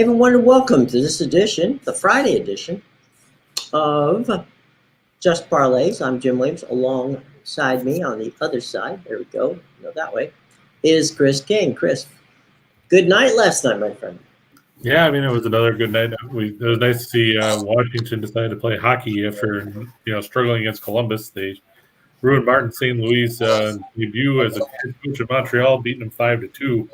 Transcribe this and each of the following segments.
Hey everyone, welcome to this edition, the Friday edition of Just Parlays. I'm Jim Williams. Alongside me on the other side, there we go, that way, is Chris King. Chris, good night last night, my friend. Yeah, I mean, it was another good night. It was nice to see Washington decide to play hockey after struggling against Columbus. They ruined Martin St. Louis' debut as a head coach in Montreal, beating them 5-2.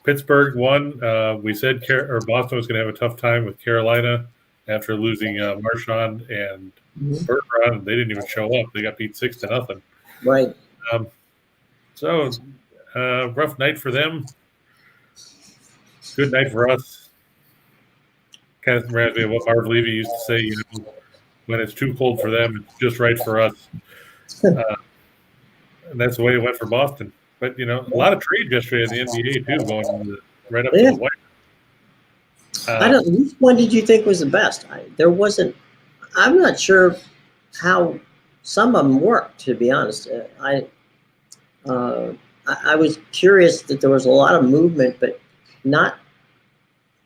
Pittsburgh won. We said Boston was going to have a tough time with Carolina after losing Marchand and Bergeron. They didn't even show up. They got beat 6-0. Right. So rough night for them. Good night for us. Kind of reminds me of what Marv Levy used to say, when it's too cold for them, it's just right for us. And that's the way it went for Boston. But, a lot of trade yesterday in the NBA, too, going right up to the wire. Which one did you think was the best? I'm not sure how some of them worked, to be honest. I was curious that there was a lot of movement, but not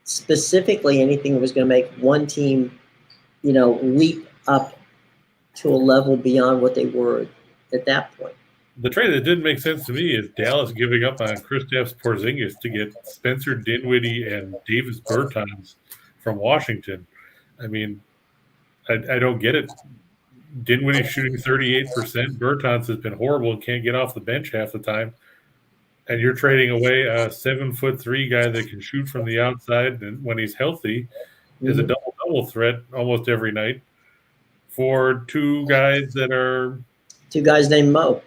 specifically anything that was going to make one team, leap up to a level beyond what they were at that point. The trade that didn't make sense to me is Dallas giving up on Kristaps Porzingis to get Spencer Dinwiddie and Davis Bertans from Washington. I mean, I don't get it. Dinwiddie shooting 38%. Bertans has been horrible and can't get off the bench half the time. And you're trading away a 7'3" guy that can shoot from the outside and when he's healthy is a double-double threat almost every night for two guys named Mo.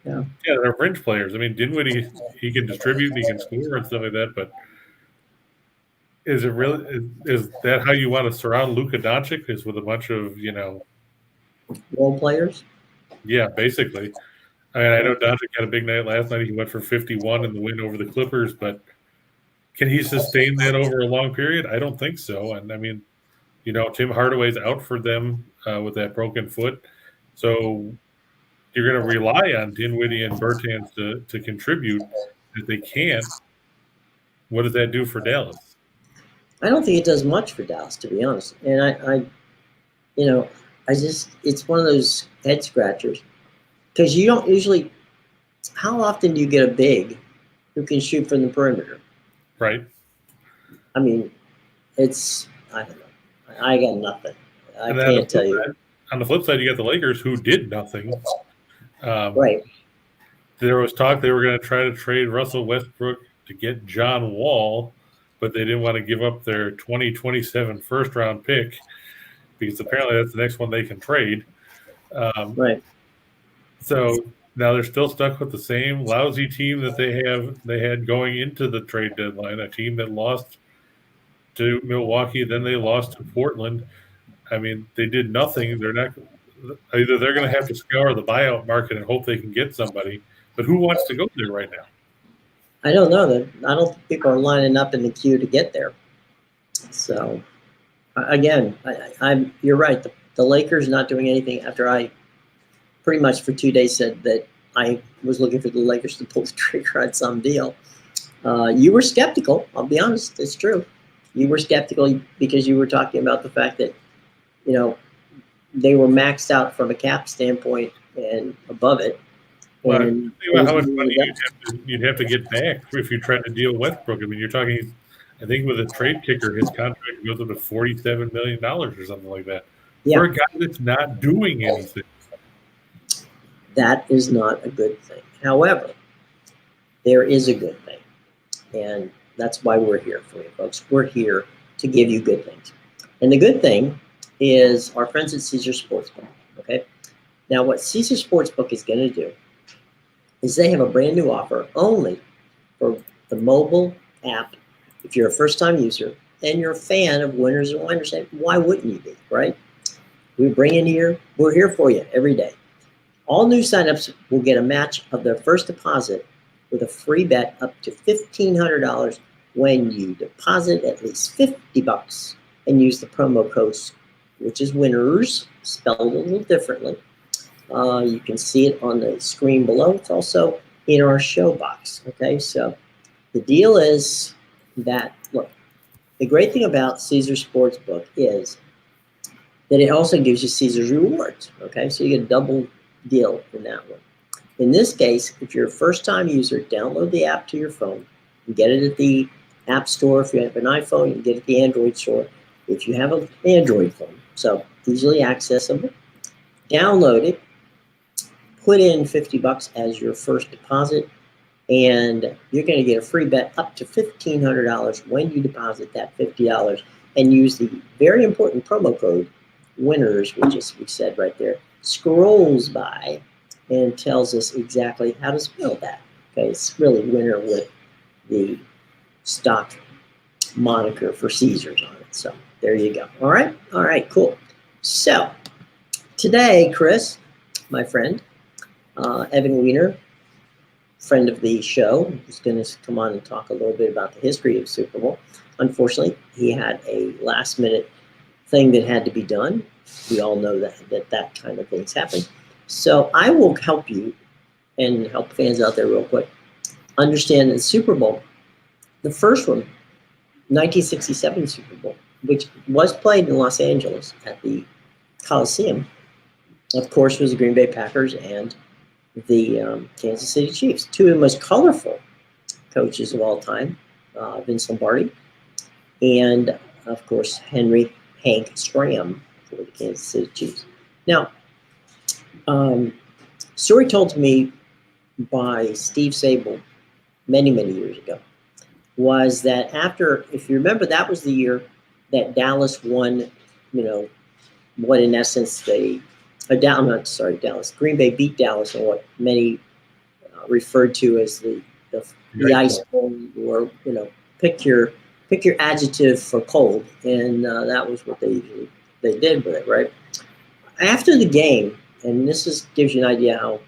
Yeah, they're fringe players. I mean, Dinwiddie, he can distribute, he can score and stuff like that, but is that how you want to surround Luka Doncic, is with a bunch of, role players? Yeah, basically. I mean, I know Doncic had a big night last night. He went for 51 in the win over the Clippers, but can he sustain that over a long period? I don't think so. And, I mean, Tim Hardaway's out for them with that broken foot. So you're going to rely on Dinwiddie and Bertans to contribute. If they can't, what does that do for Dallas? I don't think it does much for Dallas, to be honest. And it's one of those head scratchers. Because you don't usually – how often do you get a big who can shoot from the perimeter? Right. I mean, I don't know. I got nothing. I can't tell you. On the flip side, you got the Lakers who did nothing. Right. There was talk they were going to try to trade Russell Westbrook to get John Wall, but they didn't want to give up their 2027 first-round pick because apparently that's the next one they can trade. Right. So now they're still stuck with the same lousy team that they had going into the trade deadline, a team that lost to Milwaukee, then they lost to Portland. I mean, they did nothing. They're going to have to scour the buyout market and hope they can get somebody. But who wants to go there right now? I don't know. I don't think people are lining up in the queue to get there. So, again, you're right. The Lakers not doing anything after I pretty much for 2 days said that I was looking for the Lakers to pull the trigger on some deal. You were skeptical. I'll be honest. It's true. You were skeptical because you were talking about the fact that, they were maxed out from a cap standpoint and above it. Well, think about how much money you'd have to get back if you tried to deal Westbrook. I mean, you're talking, I think with a trade kicker, his contract goes up to $47 million or something like that. Yeah. For a guy that's not doing anything. That is not a good thing. However, there is a good thing. And that's why we're here for you, folks. We're here to give you good things. And the good thing is our friends at Caesar Sportsbook, okay? Now, what Caesar Sportsbook is going to do is they have a brand new offer only for the mobile app. If you're a first-time user and you're a fan of Winners and Whiners, why wouldn't you be, right? We're here for you every day. All new signups will get a match of their first deposit with a free bet up to $1,500 when you deposit at least $50 and use the promo code, which is Winners, spelled a little differently. You can see it on the screen below. It's also in our show box. Okay, so the deal is that, look, The great thing about Caesars Sportsbook is that it also gives you Caesars rewards. Okay, so you get a double deal in that one. In this case, if you're a first-time user, download the app to your phone. You get it at the App Store. If you have an iPhone, you can get it at the Android store. If you have an Android phone, so easily accessible, download it, put in $50 as your first deposit, and you're going to get a free bet up to $1,500 when you deposit that $50 and use the very important promo code WINNERS, which is, we said right there, scrolls by and tells us exactly how to spell that. Okay, it's really winner with the stock moniker for Caesars on it. So there you go. All right, cool. So today, Chris, my friend, Evan Weiner, friend of the show, is going to come on and talk a little bit about the history of Super Bowl. Unfortunately, he had a last-minute thing that had to be done. We all know that kind of things happen. So I will help you and help fans out there real quick understand the Super Bowl, the first one, 1967 Super Bowl, which was played in Los Angeles at the Coliseum, of course, was the Green Bay Packers and the Kansas City Chiefs, two of the most colorful coaches of all time, Vince Lombardi, and, of course, Hank Stram for the Kansas City Chiefs. Now, story told to me by Steve Sable many, many years ago was that after, if you remember, that was the year that Dallas won, what in essence Dallas. Green Bay beat Dallas in what many referred to as the ice bowl, or pick your adjective for cold, and that was what they did with it, right? After the game, and gives you an idea how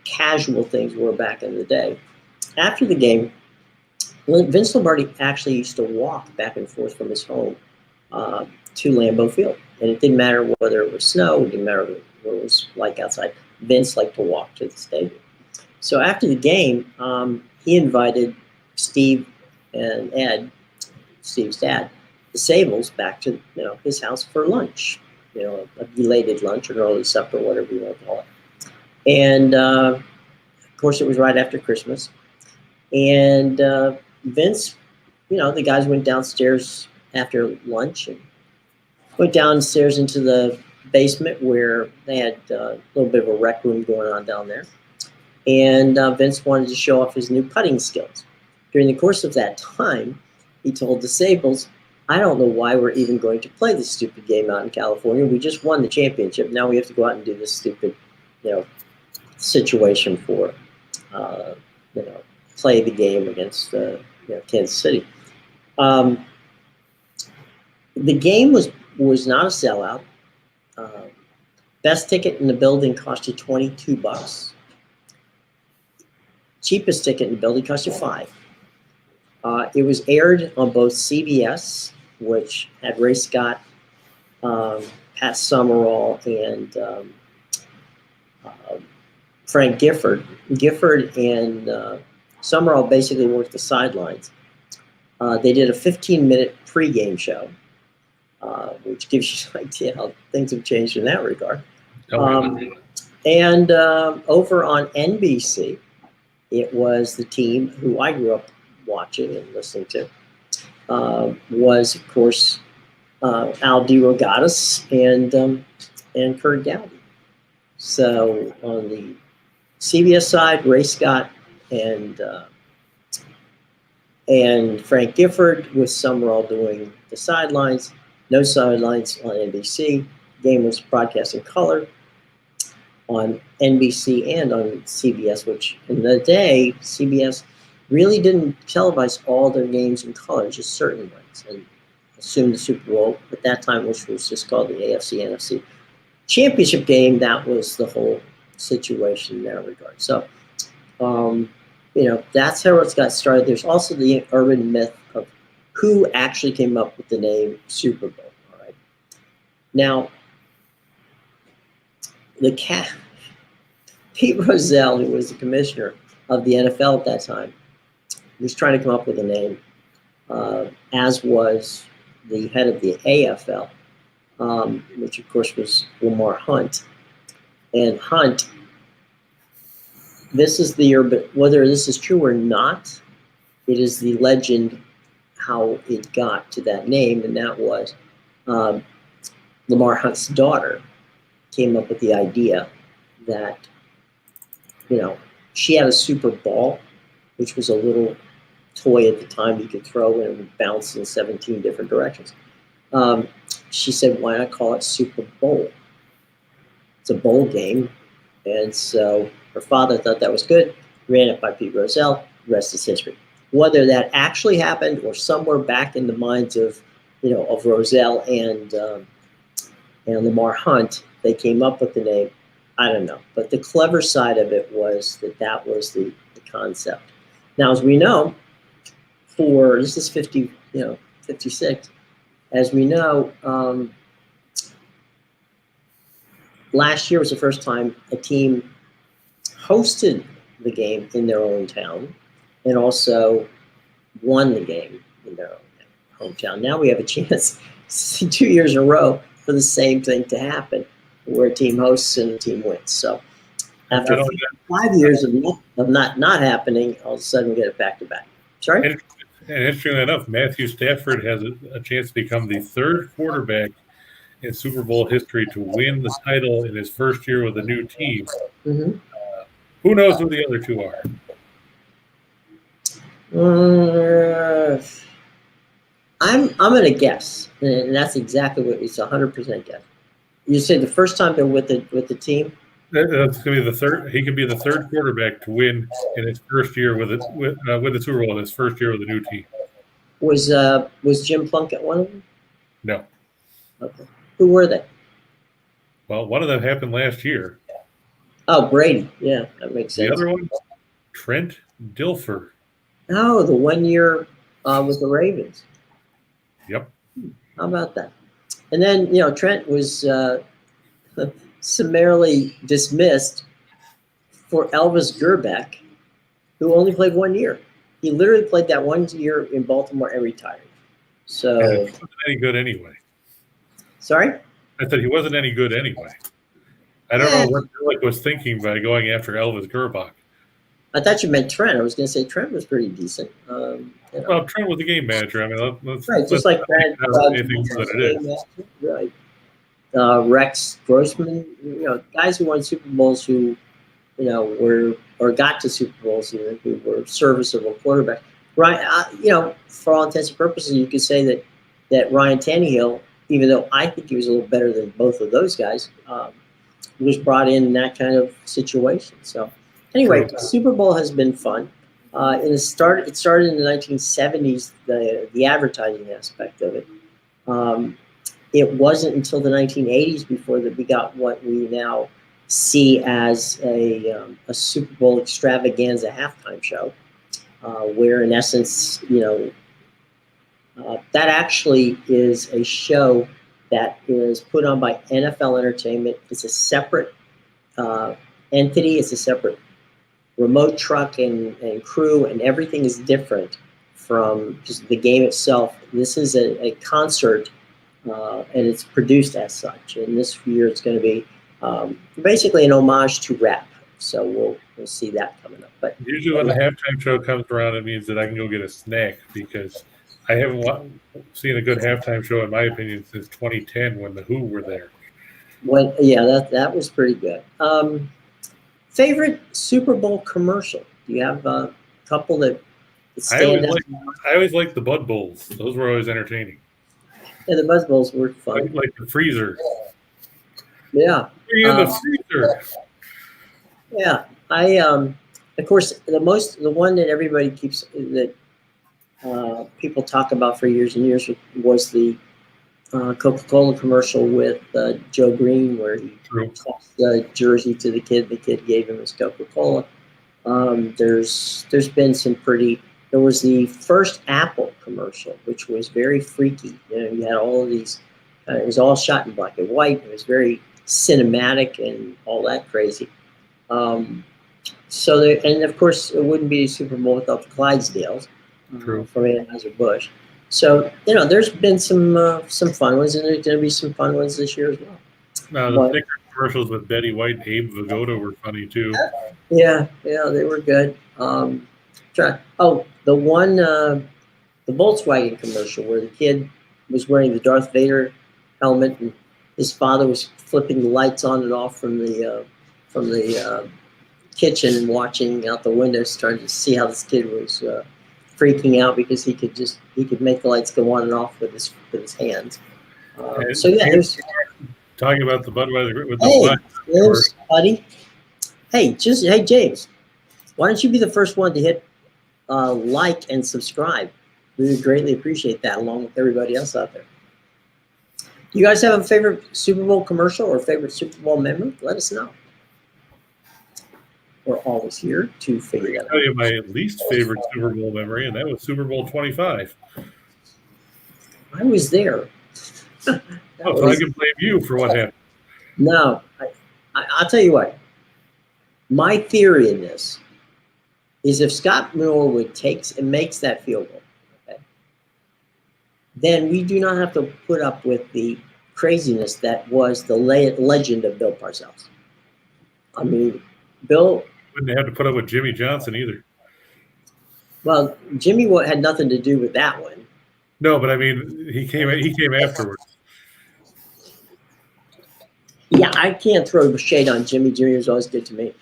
casual things were back in the day. After the game, Vince Lombardi actually used to walk back and forth from his home to Lambeau Field. And it didn't matter whether it was snow, it didn't matter what it was like outside. Vince liked to walk to the stadium. So after the game, he invited Steve and Ed, Steve's dad, the Sables, back to his house for lunch. A belated lunch or early supper, whatever you want to call it. And of course, it was right after Christmas. And Vince, the guys went downstairs after lunch and went downstairs into the basement where they had a little bit of a rec room going on down there. And Vince wanted to show off his new putting skills. During the course of that time, he told the Sables, I don't know why we're even going to play this stupid game out in California. We just won the championship. Now we have to go out and do this stupid, situation for, play the game against Kansas City. The game was not a sellout. Best ticket in the building cost you $22. Cheapest ticket in the building cost you $5. It was aired on both CBS, which had Ray Scott, Pat Summerall, and Frank Gifford. Gifford and Summerall basically worked the sidelines. They did a 15-minute pregame show, which gives you an idea how things have changed in that regard. And over on NBC, it was the team who I grew up watching and listening to, was, of course, Al DeRogatis and Kurt Gowdy. So on the CBS side, Ray Scott and Frank Gifford, with Summerall doing the sidelines. No sidelines on NBC. The game was broadcast in color on NBC and on CBS, which in the day, CBS really didn't televise all their games in color, just certain ones, and assumed the Super Bowl at that time, which was just called the AFC NFC Championship game. That was the whole situation in that regard. So, that's how it got started. There's also the urban myth of who actually came up with the name Super Bowl. All right. Now, Pete Rozelle, who was the commissioner of the NFL at that time, was trying to come up with a name. as was the head of the AFL, which of course was Lamar Hunt. And Hunt, this is the year, but whether this is true or not, it is the legend how it got to that name, and that was Lamar Hunt's daughter came up with the idea that, she had a super ball, which was a little toy at the time you could throw and it would bounce in 17 different directions. She said, why not call it Super Bowl? It's a bowl game. And so her father thought that was good, ran it by Pete Rozelle, rest is history. Whether that actually happened or somewhere back in the minds of, of Rozelle and Lamar Hunt, they came up with the name. I don't know. But the clever side of it was that was the concept. Now, as we know, this is 56, as we know, last year was the first time a team hosted the game in their own town and also won the game in their own hometown. Now we have a chance 2 years in a row for the same thing to happen, where a team hosts and a team wins. So after 5 years of not happening, all of a sudden we get it back to back. Sorry? And interestingly enough, Matthew Stafford has a chance to become the third quarterback in Super Bowl history to win the title in his first year with a new team. Mm-hmm. Who knows who the other two are? I'm going to guess, and that's exactly what it's 100% guess. You say the first time they're with the team. That's going to be the third. He could be the third quarterback to win in his first year with the Super Bowl in his first year with a new team. Was Jim Plunkett one of them? No. Okay. Who were they? Well, one of them happened last year. Oh, Brady. Yeah, that makes sense. The other one, Trent Dilfer. Oh, the 1 year with the Ravens. Yep. How about that? And then, Trent was summarily dismissed for Elvis Gerbeck, who only played 1 year. He literally played that 1 year in Baltimore and retired. So, and he wasn't any good anyway. Sorry? I said he wasn't any good anyway. I don't know what Gerbeck was thinking by going after Elvis Gerbeck. I thought you meant Trent. I was going to say Trent was pretty decent. Well, Trent was the game manager. I mean, let's just like Brad. Right. Rex Grossman. Guys who won Super Bowls who, were or got to Super Bowls who were serviceable quarterbacks. Right. For all intents and purposes, you could say that Ryan Tannehill, even though I think he was a little better than both of those guys, was brought in that kind of situation. So. Anyway, Super Bowl has been fun. It started in the 1970s, the advertising aspect of it. It wasn't until the 1980s before that we got what we now see as a Super Bowl extravaganza halftime show, where in essence, that actually is a show that is put on by NFL Entertainment. It's a separate entity. It's a separate remote truck and crew, and everything is different from just the game itself. This is a concert, and it's produced as such. And this year it's going to be basically an homage to rap. So we'll see that coming up. But usually when the halftime show comes around, it means that I can go get a snack, because I haven't seen a good halftime show, in my opinion, since 2010 when the Who were there. That was pretty good. Favorite Super Bowl commercial? Do you have a couple that stand out? I always liked the Bud Bowls. Those were always entertaining. Yeah, the Bud Bowls were fun. Like the freezer. Yeah. In the freezer. Yeah. Of course, the one that everybody people talk about for years and years was the Coca-Cola commercial with Joe Green, where he tossed the jersey to the kid. The kid gave him his Coca-Cola. There's been some pretty. There was the first Apple commercial, which was very freaky. You had all of these. It was all shot in black and white. It was very cinematic and all that crazy. And of course, it wouldn't be a Super Bowl without the Clydesdales. True. from Anheuser-Busch. So, there's been some fun ones, and there's going to be some fun ones this year as well. Now, the Snickers commercials with Betty White and Abe Vigoda were funny, too. Yeah, they were good. The one, the Volkswagen commercial where the kid was wearing the Darth Vader helmet and his father was flipping the lights on and off from the kitchen, watching out the windows, trying to see how this kid was freaking out because he could make the lights go on and off with his hands. Talking about the Budweiser with the James, buddy. Hey, James, why don't you be the first one to hit like and subscribe? We would greatly appreciate that, along with everybody else out there. Do you guys have a favorite Super Bowl commercial or favorite Super Bowl memory? Let us know. We're always here to figure that out. I'll tell you my least favorite Super Bowl memory, and that was Super Bowl 25. I was there. So I can blame you for what happened. No, I'll tell you what. My theory in this is if Scott Norwood takes and makes that field goal, okay, then we do not have to put up with the craziness that was the legend of Bill Parcells. I mean, Bill wouldn't have to put up with Jimmy Johnson either. Well, Jimmy had nothing to do with that one. No, but I mean, he came afterwards. Yeah, I can't throw shade on Jimmy. Jimmy was always good to me.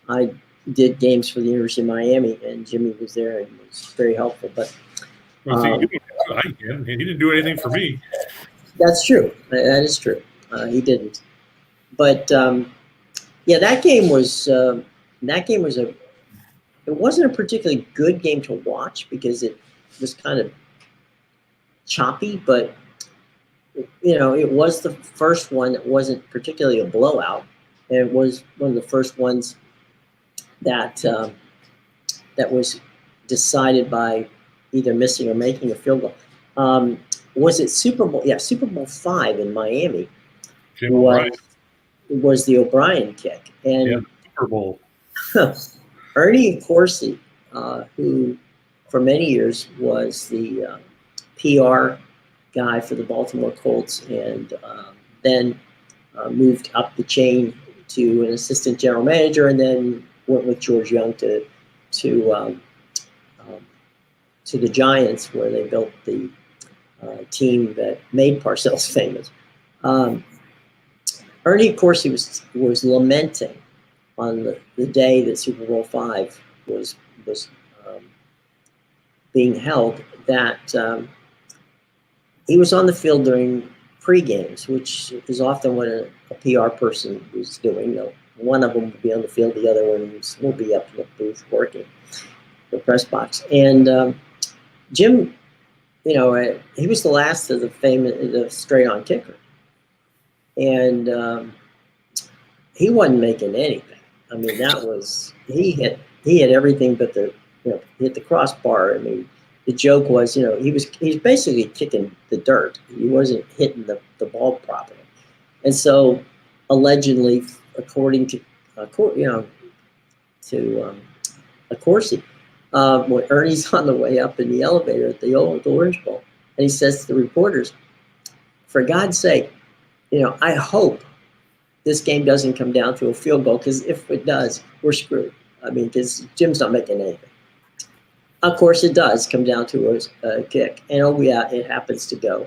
I did games for the University of Miami, and Jimmy was there and was very helpful. But he didn't do anything for me. That's true. That is true. He didn't. But that game was it wasn't a particularly good game to watch because it was kind of choppy, but it was the first one that wasn't particularly a blowout, and it was one of the first ones that was decided by either missing or making a field goal. Was it Super Bowl? Yeah, Super Bowl 5 in Miami. Was the O'Brien kick, and Super Bowl. Ernie Corsi, who for many years was the PR guy for the Baltimore Colts, and then moved up the chain to an assistant general manager, and then went with George Young to the Giants, where they built the team that made Parcells famous. Ernie Corsi was lamenting on the day that Super Bowl 5 was being held that he was on the field during pre-games, which is often what a PR person was doing. One of them would be on the field, the other one will be up in the booth working the press box. And Jim, he was the last of the straight-on kicker, and he wasn't making anything. I mean, he hit everything but hit the crossbar. I mean, the joke was, he's basically kicking the dirt. He wasn't hitting the ball properly. And so, allegedly, according to Corsi, when Ernie's on the way up in the elevator at the old Orange Bowl, and he says to the reporters, "For God's sake, I hope this game doesn't come down to a field goal, because if it does, we're screwed. I mean, because Jim's not making anything." Of course, it does come down to a kick, and it happens to go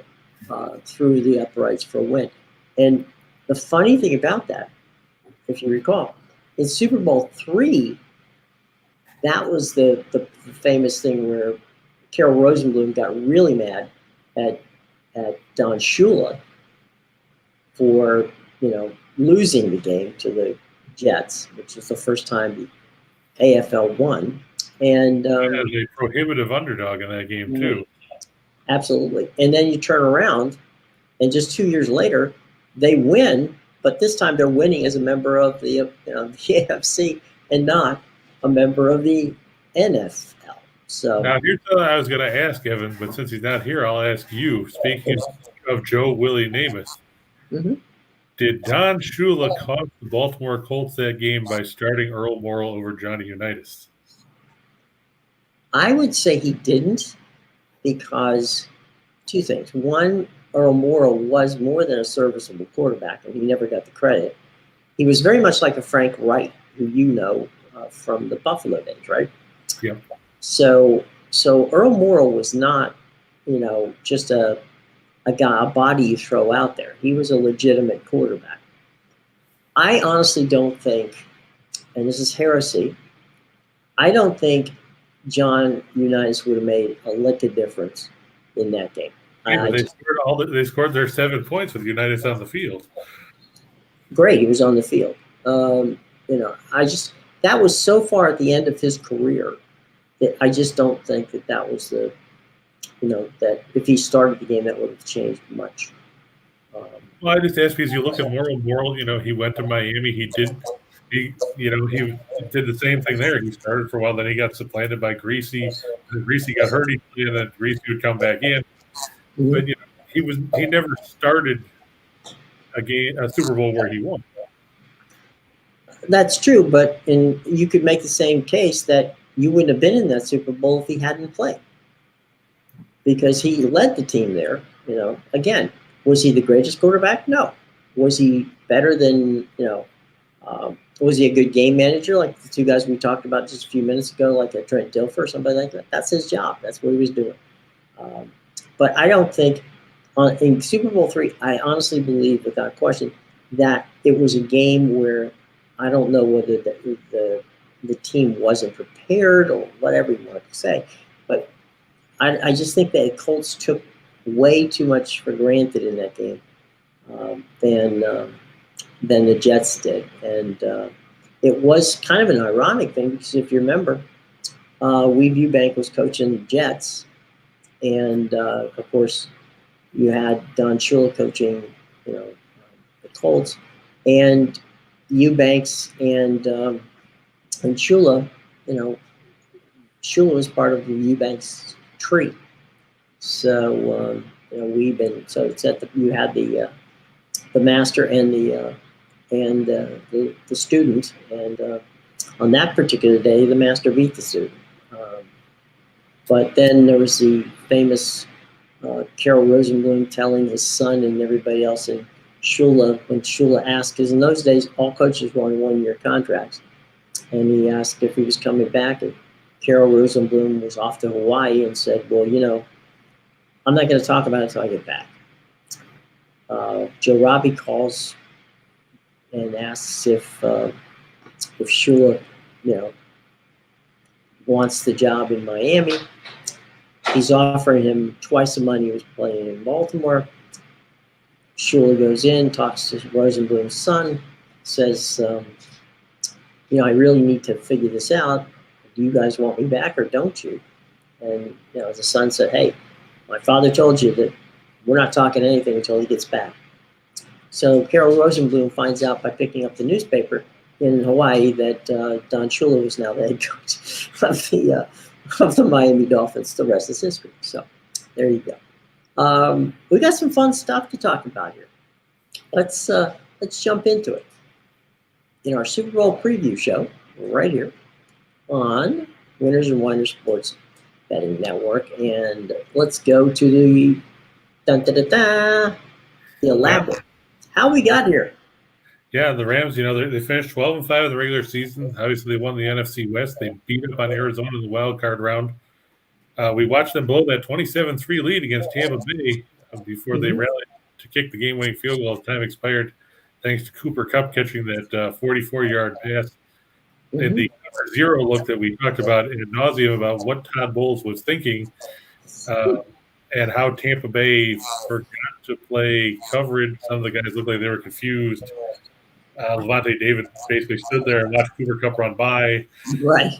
through the uprights for a win. And the funny thing about that, if you recall, in Super Bowl 3, that was the famous thing where Carol Rosenblum got really mad at Don Shula for losing the game to the Jets, which was the first time the AFL won. And a prohibitive underdog in that game too. Absolutely. And then you turn around, and just 2 years later, they win, but this time they're winning as a member of the the AFC and not a member of the NFL. So now here's what I was going to ask Evan, but since he's not here, I'll ask you. Speaking of Joe Willie Namath, did Don Shula cost the Baltimore Colts that game by starting Earl Morrall over Johnny Unitas? I would say he didn't because two things. One, Earl Morrall was more than a serviceable quarterback, and he never got the credit. He was very much like a Frank Wright, who you know from the Buffalo days, right? Yep. So Earl Morrall was not, just a body you throw out there. He was a legitimate quarterback. I honestly don't think, and this is heresy, I don't think John Unitas would have made a lick of difference in that game. Yeah, they scored their 7 points with Unitas on the field. Great, he was on the field. That was so far at the end of his career that I just don't think that was the, that if he started the game, that would have changed much. Well, I just ask because you look at Morrall, he went to Miami. He did the same thing there. He started for a while, then he got supplanted by Greasy. Greasy got hurt, and then Greasy would come back in. Mm-hmm. But he never started a Super Bowl where he won. That's true, but you could make the same case that you wouldn't have been in that Super Bowl if he hadn't played, because he led the team there. Again, was he the greatest quarterback? No. Was he better than was he a good game manager like the two guys we talked about just a few minutes ago, like a Trent Dilfer or somebody like that? That's his job. That's what he was doing. But I don't think in Super Bowl III, I honestly believe without question that it was a game where I don't know whether the team wasn't prepared or whatever you want to say, but I just think that the Colts took way too much for granted in that game than the Jets did, and it was kind of an ironic thing because if you remember, Weave Eubank was coaching the Jets, and of course you had Don Shula coaching, the Colts, and Eubanks and Shula, Shula was part of the Eubanks tree. So you had the master and the student, and on that particular day, the master beat the student. But then there was the famous Carol Rosenblum telling his son and everybody else in Shula, when Shula asked, because in those days all coaches were on 1-year contracts, and he asked if he was coming back, and Carol Rosenblum was off to Hawaii and said, well, I'm not going to talk about it until I get back. Joe Robbie calls and asks if Shula, wants the job in Miami. He's offering him twice the money he was playing in Baltimore. Shula goes in, talks to Rosenblum's son, says, I really need to figure this out. Do you guys want me back or don't you? And, the son said, hey, my father told you that we're not talking anything until he gets back. So Carol Rosenblum finds out by picking up the newspaper in Hawaii that Don Shula was now the head coach of the Miami Dolphins. The rest is history. So there you go. We got some fun stuff to talk about here. Let's jump into it. In our Super Bowl preview show, right here on Winners and Whiners Sports Betting Network, and let's go to the elaborate. How we got here? Yeah, the Rams, they finished 12-5 in the regular season. Obviously, they won the NFC West. They beat up on Arizona in the wild card round. We watched them blow that 27-3 lead against Tampa Bay before they rallied to kick the game-winning field goal as time expired, thanks to Cooper Kupp catching that 44-yard pass. And the zero look that we talked about ad nauseum about what Todd Bowles was thinking and how Tampa Bay forgot to play coverage. Some of the guys looked like they were confused. Levante David basically stood there and watched Cooper Kupp run by. Right.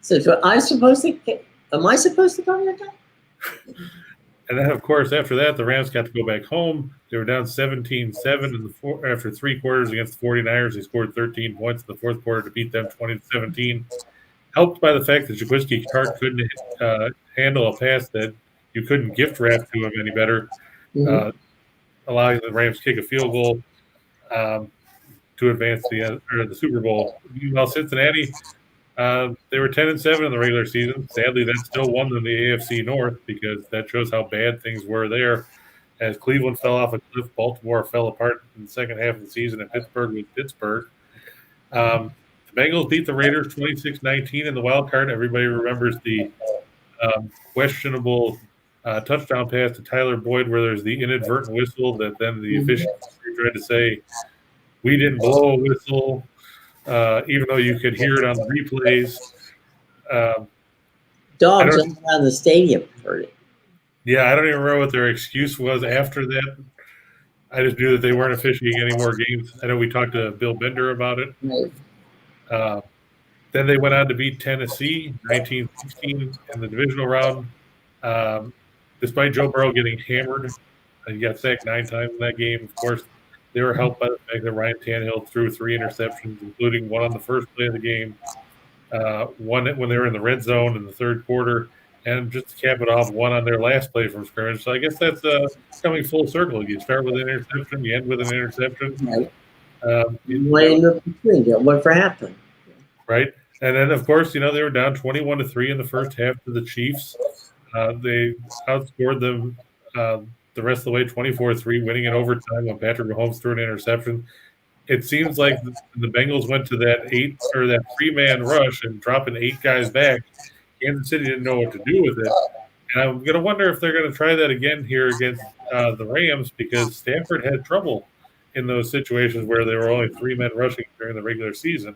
So am I supposed to cover that guy? And then, of course, after that, the Rams got to go back home. They were down 17-7 after 3 quarters against the 49ers. They scored 13 points in the fourth quarter to beat them 20-17. Helped by the fact that Jaquiski Tartt couldn't handle a pass that you couldn't gift wrap to him any better, allowing the Rams to kick a field goal to advance the Super Bowl. Meanwhile, Cincinnati They were 10-7 in the regular season. Sadly, that still won them the AFC North because that shows how bad things were there. As Cleveland fell off a cliff, Baltimore fell apart in the second half of the season, and Pittsburgh was Pittsburgh. The Bengals beat the Raiders 26-19 in the wild card. Everybody remembers the questionable touchdown pass to Tyler Boyd where there's the inadvertent whistle that then the official tried to say, we didn't blow a whistle, even though you could hear it on the replays. Dogs around the stadium heard it. Yeah, I don't even remember what their excuse was after that. I just knew that they weren't officiating any more games. I know we talked to Bill Bender about it. Right. Then they went on to beat Tennessee 19-16 in the divisional round. Despite Joe Burrow getting hammered, he got sacked 9 times in that game. Of course, they were helped by the fact that Ryan Tannehill threw 3 interceptions, including one on the first play of the game, one when they were in the red zone in the third quarter, and just to cap it off, one on their last play from scrimmage. So I guess that's coming full circle. You start with an interception, you end with an interception. Right. What for happened? Right. And then, of course, they were down 21-3 in the first half to the Chiefs. They outscored them the rest of the way 24-3, winning in overtime when Patrick Mahomes threw an interception. It seems like the Bengals went to that 3-man rush and dropping 8 guys back. Kansas City didn't know what to do with it. And I'm going to wonder if they're going to try that again here against the Rams because Stafford had trouble in those situations where there were only 3 men rushing during the regular season.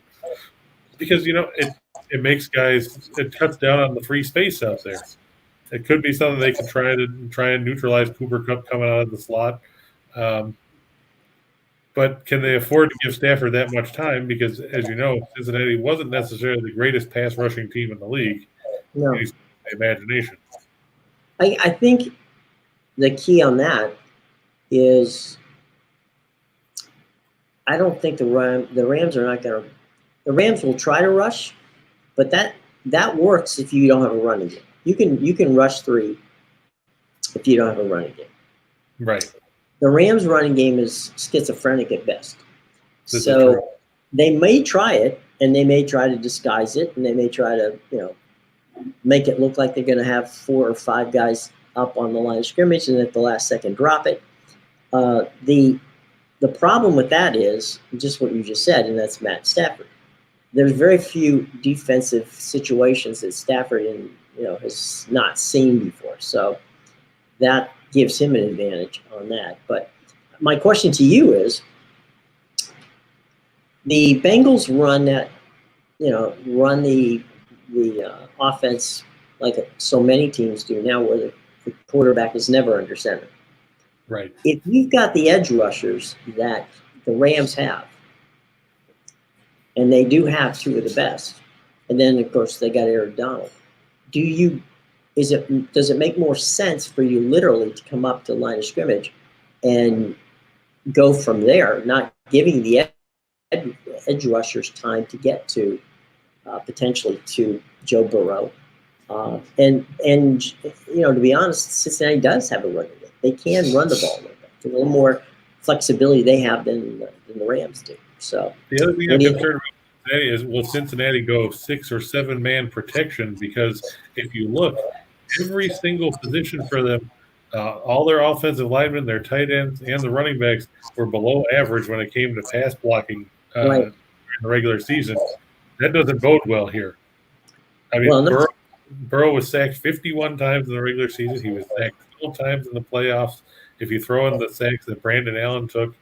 Because, it makes guys – it cuts down on the free space out there. It could be something they can try and neutralize Cooper Kupp coming out of the slot. But can they afford to give Stafford that much time? Because, as you know, Cincinnati wasn't necessarily the greatest pass rushing team in the league. No. Imagination. I think the key on that is I don't think the Rams are not going to – the Rams will try to rush, but that works if you don't have a running game. You can rush 3 if you don't have a running game. Right. The Rams' running game is schizophrenic at best. So they may try it, and they may try to disguise it, and they may try to, make it look like they're going to have 4 or 5 guys up on the line of scrimmage, and at the last second drop it. The problem with that is just what you just said, and that's Matt Stafford. There's very few defensive situations that Stafford has not seen before. So that gives him an advantage on that. But my question to you is, the Bengals run the offense like so many teams do now, where the quarterback is never under center. Right. If you've got the edge rushers that the Rams have, and they do have 2 of the best, and then of course they got Aaron Donald, does it make more sense for you literally to come up to the line of scrimmage and go from there, not giving the edge rushers time to get to potentially to Joe Burrow? And to be honest, Cincinnati does have a running game. They can run the ball a little bit. There's a little more flexibility they have than the Rams do. So the other thing I'm concerned about Cincinnati is, will Cincinnati go 6 or 7 man protection? Because if you look, every single position for them, all their offensive linemen, their tight ends, and the running backs were below average when it came to pass blocking right. in the regular season. That doesn't bode well here. I mean, Burrow was sacked 51 times in the regular season. He was sacked 12 times in the playoffs. If you throw in the sacks that Brandon Allen took,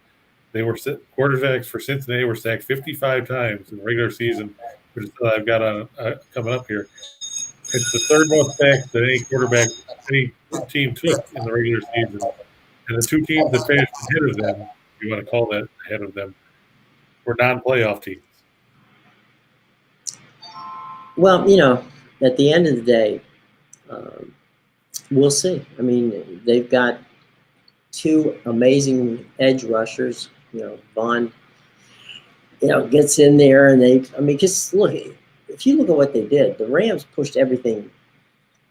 quarterbacks for Cincinnati were sacked 55 times in the regular season, which is what I've got on coming up here. It's the 3rd most sacks that any team took in the regular season. And the 2 teams that finished ahead of them, if you want to call that ahead of them, were non-playoff teams. Well, at the end of the day, we'll see. I mean, they've got 2 amazing edge rushers. Vaughn, gets in there, and just look. If you look at what they did, the Rams pushed everything.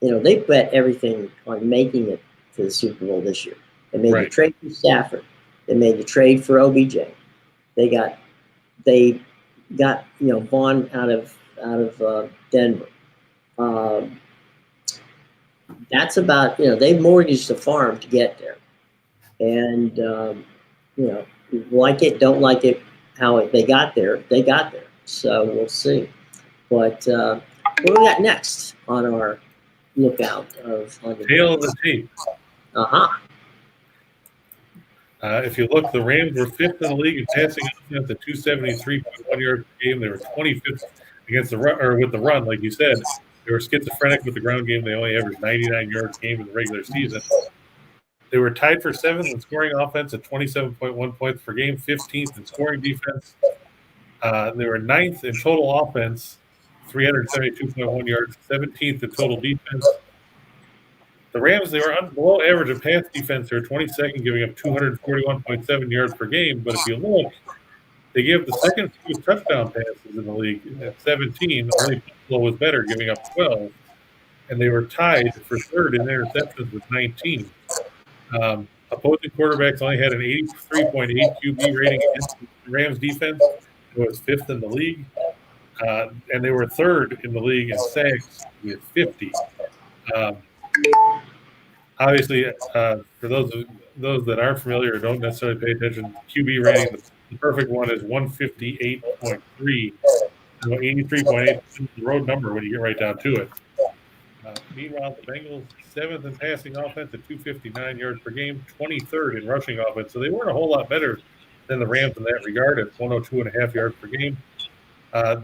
They bet everything on making it to the Super Bowl this year. They made the trade for Stafford. They made the trade for OBJ. They got Vaughn out of Denver. That's about, they mortgaged the farm to get there. And, like it, don't like it, how they got there. So we'll see. But what do we got next on our lookout on the Tail of the tape. Uh-huh. If you look, the Rams were 5th in the league in passing offense at 273.1 yards per game. They were 25th against the run, or with the run, like you said. They were schizophrenic with the ground game. They only averaged 99 yards a game in the regular season. They were tied for 7th in scoring offense at 27.1 points per game, 15th in scoring defense. They were 9th in total offense, 372.1 yards, 17th in total defense. The Rams, they were below average in pass defense. They were 22nd, giving up 241.7 yards per game. But if you look, they gave the second fewest touchdown passes in the league at 17. Only Buffalo was better, giving up 12. And they were tied for 3rd in interceptions with 19. Opposing quarterbacks only had an 83.8 QB rating against the Rams defense. It was 5th in the league. And they were 3rd in the league in sacks with 50. Obviously, for those that aren't familiar or don't necessarily pay attention, QB rating, the perfect one is 158.3. 83.8 is the road number when you get right down to it. Meanwhile, the Bengals 7th in passing offense at 259 yards per game, 23rd in rushing offense. So they weren't a whole lot better than the Rams in that regard at 102.5 yards per game.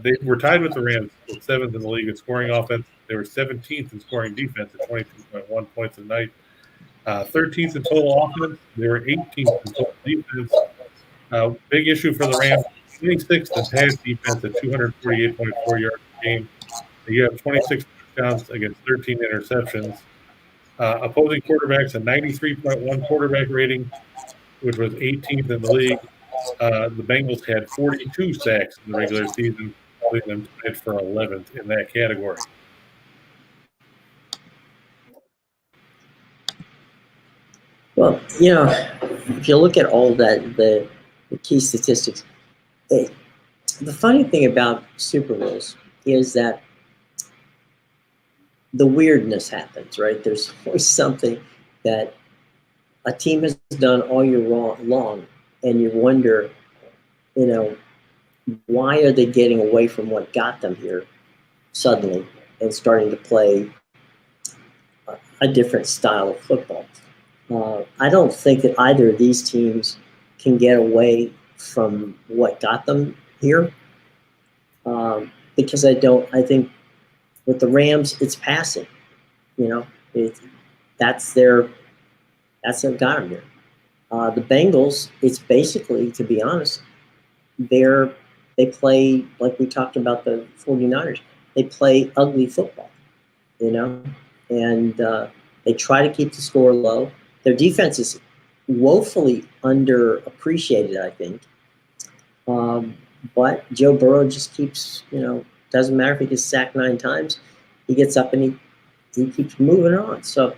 They were tied with the Rams with 7th in the league in scoring offense. They were 17th in scoring defense at 22.1 points a night. 13th in total offense. They were 18th in total defense. Big issue for the Rams, 26th in pass defense at 248.4 yards per game. You have 26 touchdowns against 13 interceptions. Opposing quarterbacks, a 93.1 quarterback rating, which was 18th in the league. The Bengals had 42 sacks in the regular season, putting them tied for 11th in that category. Well, if you look at all that, the key statistics, the funny thing about Super Bowls is that the weirdness happens, right? There's always something that a team has done all year long, and you wonder, why are they getting away from what got them here suddenly and starting to play a different style of football? I don't think that either of these teams can get away from what got them here, because I think with the Rams, it's passing. That's what got them here. The Bengals, it's basically, to be honest, they play, like we talked about the 49ers, they play ugly football, and they try to keep the score low. Their defense is woefully underappreciated, I think. But Joe Burrow just keeps, doesn't matter if he gets sacked 9 times, he gets up and he keeps moving on. So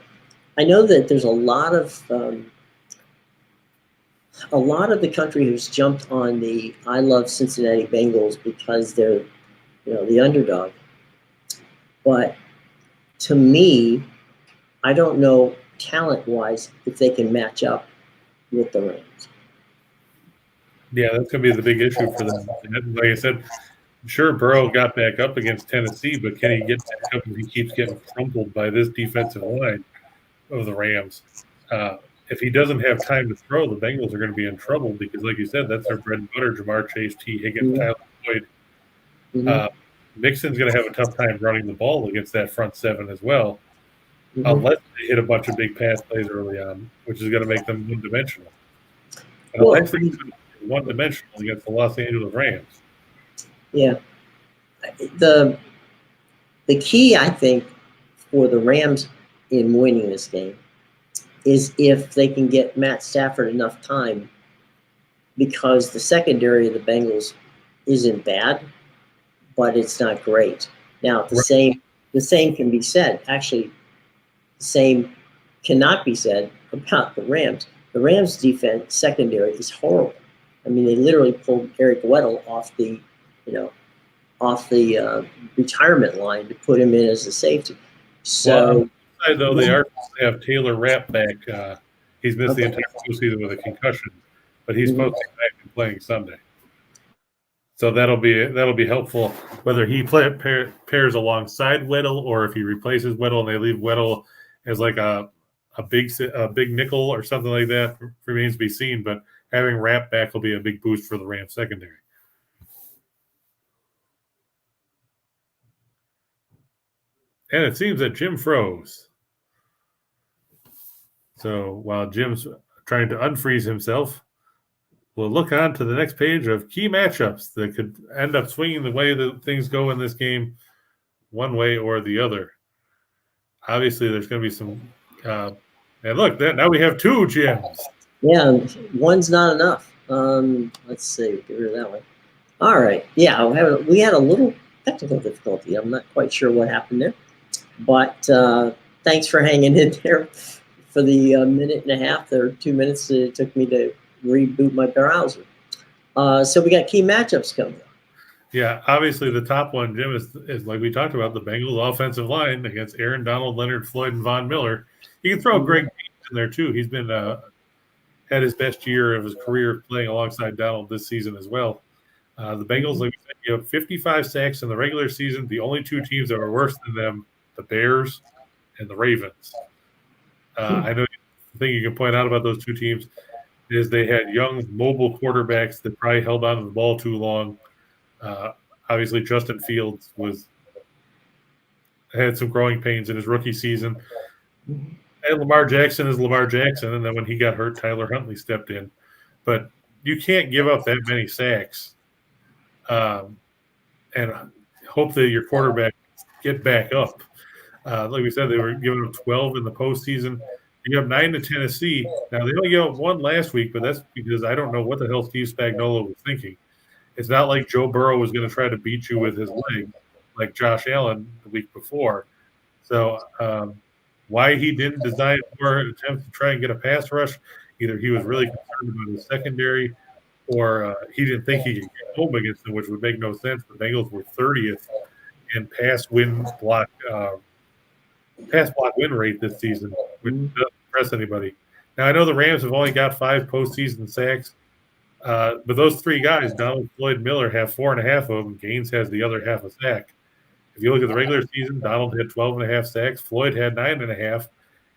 I know that there's a lot of the country who's jumped on the I love Cincinnati Bengals because they're, the underdog. But to me, I don't know talent-wise if they can match up with the Rams. Yeah, that's going to be the big issue for them. Like I said, sure, Burrow got back up against Tennessee, but can he get back up if he keeps getting crumpled by this defensive line of the Rams? If he doesn't have time to throw, the Bengals are going to be in trouble because, like you said, that's their bread and butter, Jamar Chase, T. Higgins, Tyler Boyd. Mixon's going to have a tough time running the ball against that front 7 as well, unless they hit a bunch of big pass plays early on, which is going to make them one-dimensional. And unless they one-dimensional against the Los Angeles Rams. Yeah. The key, I think, for the Rams in winning this game is if they can get Matt Stafford enough time, because the secondary of the Bengals isn't bad, but it's not great. Now, the same can be said. Actually, the same cannot be said about the Rams. The Rams' defense secondary is horrible. I mean, they literally pulled Eric Weddle off retirement line to put him in as a safety. So, well, on the side, though, they are supposed to have Taylor Rapp back. He's missed the entire postseason with a concussion, but he's supposed to be back and playing Sunday. So that'll be helpful. Whether he pairs alongside Weddle or if he replaces Weddle and they leave Weddle as like a big nickel or something like that remains to be seen. But having Rapp back will be a big boost for the Rams secondary. And it seems that Jim froze. So while Jim's trying to unfreeze himself, we'll look on to the next page of key matchups that could end up swinging the way that things go in this game, one way or the other. Obviously, there's going to be some and look, now we have two Jims. Yeah, one's not enough. Let's see, get rid of that one. All right. Yeah, we had a little technical difficulty. I'm not quite sure what happened there. But thanks for hanging in there for the minute and a half or 2 minutes that it took me to reboot my browser. So we got key matchups coming up. Yeah, obviously the top one, Jim, is like we talked about, the Bengals offensive line against Aaron Donald, Leonard Floyd, and Von Miller. You can throw Greg Gaines in there too. He's been had his best year of his career playing alongside Donald this season as well. The Bengals, like we said, you have 55 sacks in the regular season. The only two teams that are worse than them, the Bears and the Ravens. I know the thing you can point out about those two teams is they had young, mobile quarterbacks that probably held on to the ball too long. Obviously, Justin Fields had some growing pains in his rookie season. And Lamar Jackson is Lamar Jackson, and then when he got hurt, Tyler Huntley stepped in. But you can't give up that many sacks and hope that your quarterback get back up. Like we said, they were giving up 12 in the postseason. You have 9 to Tennessee. Now, they only gave up 1 last week, but that's because I don't know what the hell Steve Spagnuolo was thinking. It's not like Joe Burrow was going to try to beat you with his leg like Josh Allen the week before. So why he didn't design more attempts to try and get a pass rush, either he was really concerned about his secondary or he didn't think he could get home against them, which would make no sense. The Bengals were 30th in pass block win rate this season, which doesn't impress anybody. Now, I know the Rams have only got 5 postseason sacks, but those 3 guys, Donald, Floyd, Miller, have 4.5 of them. Gaines has the other half a sack. If you look at the regular season, Donald had 12.5 sacks, Floyd had 9.5,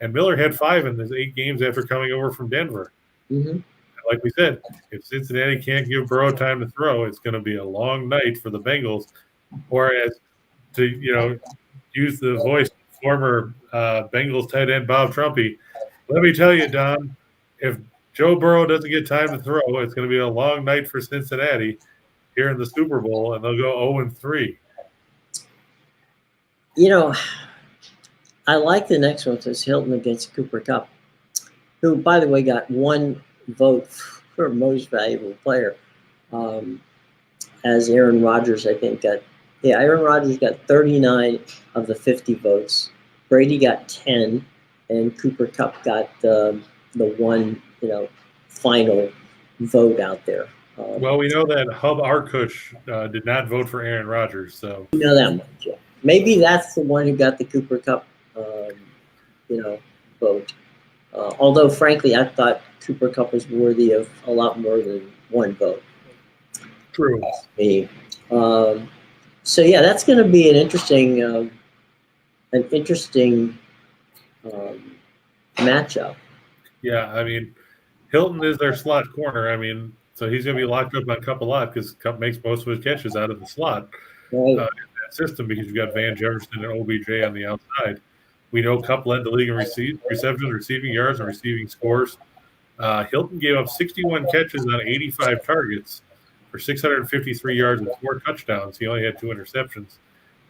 and Miller had 5 in his 8 games after coming over from Denver. Like we said, if Cincinnati can't give Burrow time to throw, it's going to be a long night for the Bengals. Or as to use the voice of former Bengals tight end Bob Trumpy, let me tell you, Don, if Joe Burrow doesn't get time to throw, it's going to be a long night for Cincinnati here in the Super Bowl, and they'll go 0-3. I like the next one. It's Hilton against Cooper Kupp, who, by the way, got 1 vote for most valuable player, as Aaron Rodgers, I think, Aaron Rodgers got 39 of the 50 votes. Brady got 10, and Cooper Kupp got the 1, final vote out there. Well, we know that Hub Arkush did not vote for Aaron Rodgers, so you know that much. Yeah. Maybe that's the one who got the Cooper Kupp, vote. Although, frankly, I thought Cooper Kupp was worthy of a lot more than 1 vote. True. So yeah, that's going to be an interesting matchup. Yeah, I mean, Hilton is their slot corner. I mean, so he's going to be locked up on Kupp a lot because Kupp makes most of his catches out of the slot in that system because you've got Van Jefferson and OBJ on the outside. We know Kupp led the league in receptions, receiving yards, and receiving scores. Hilton gave up 61 catches on 85 targets for 653 yards and 4 touchdowns. He only had 2 interceptions.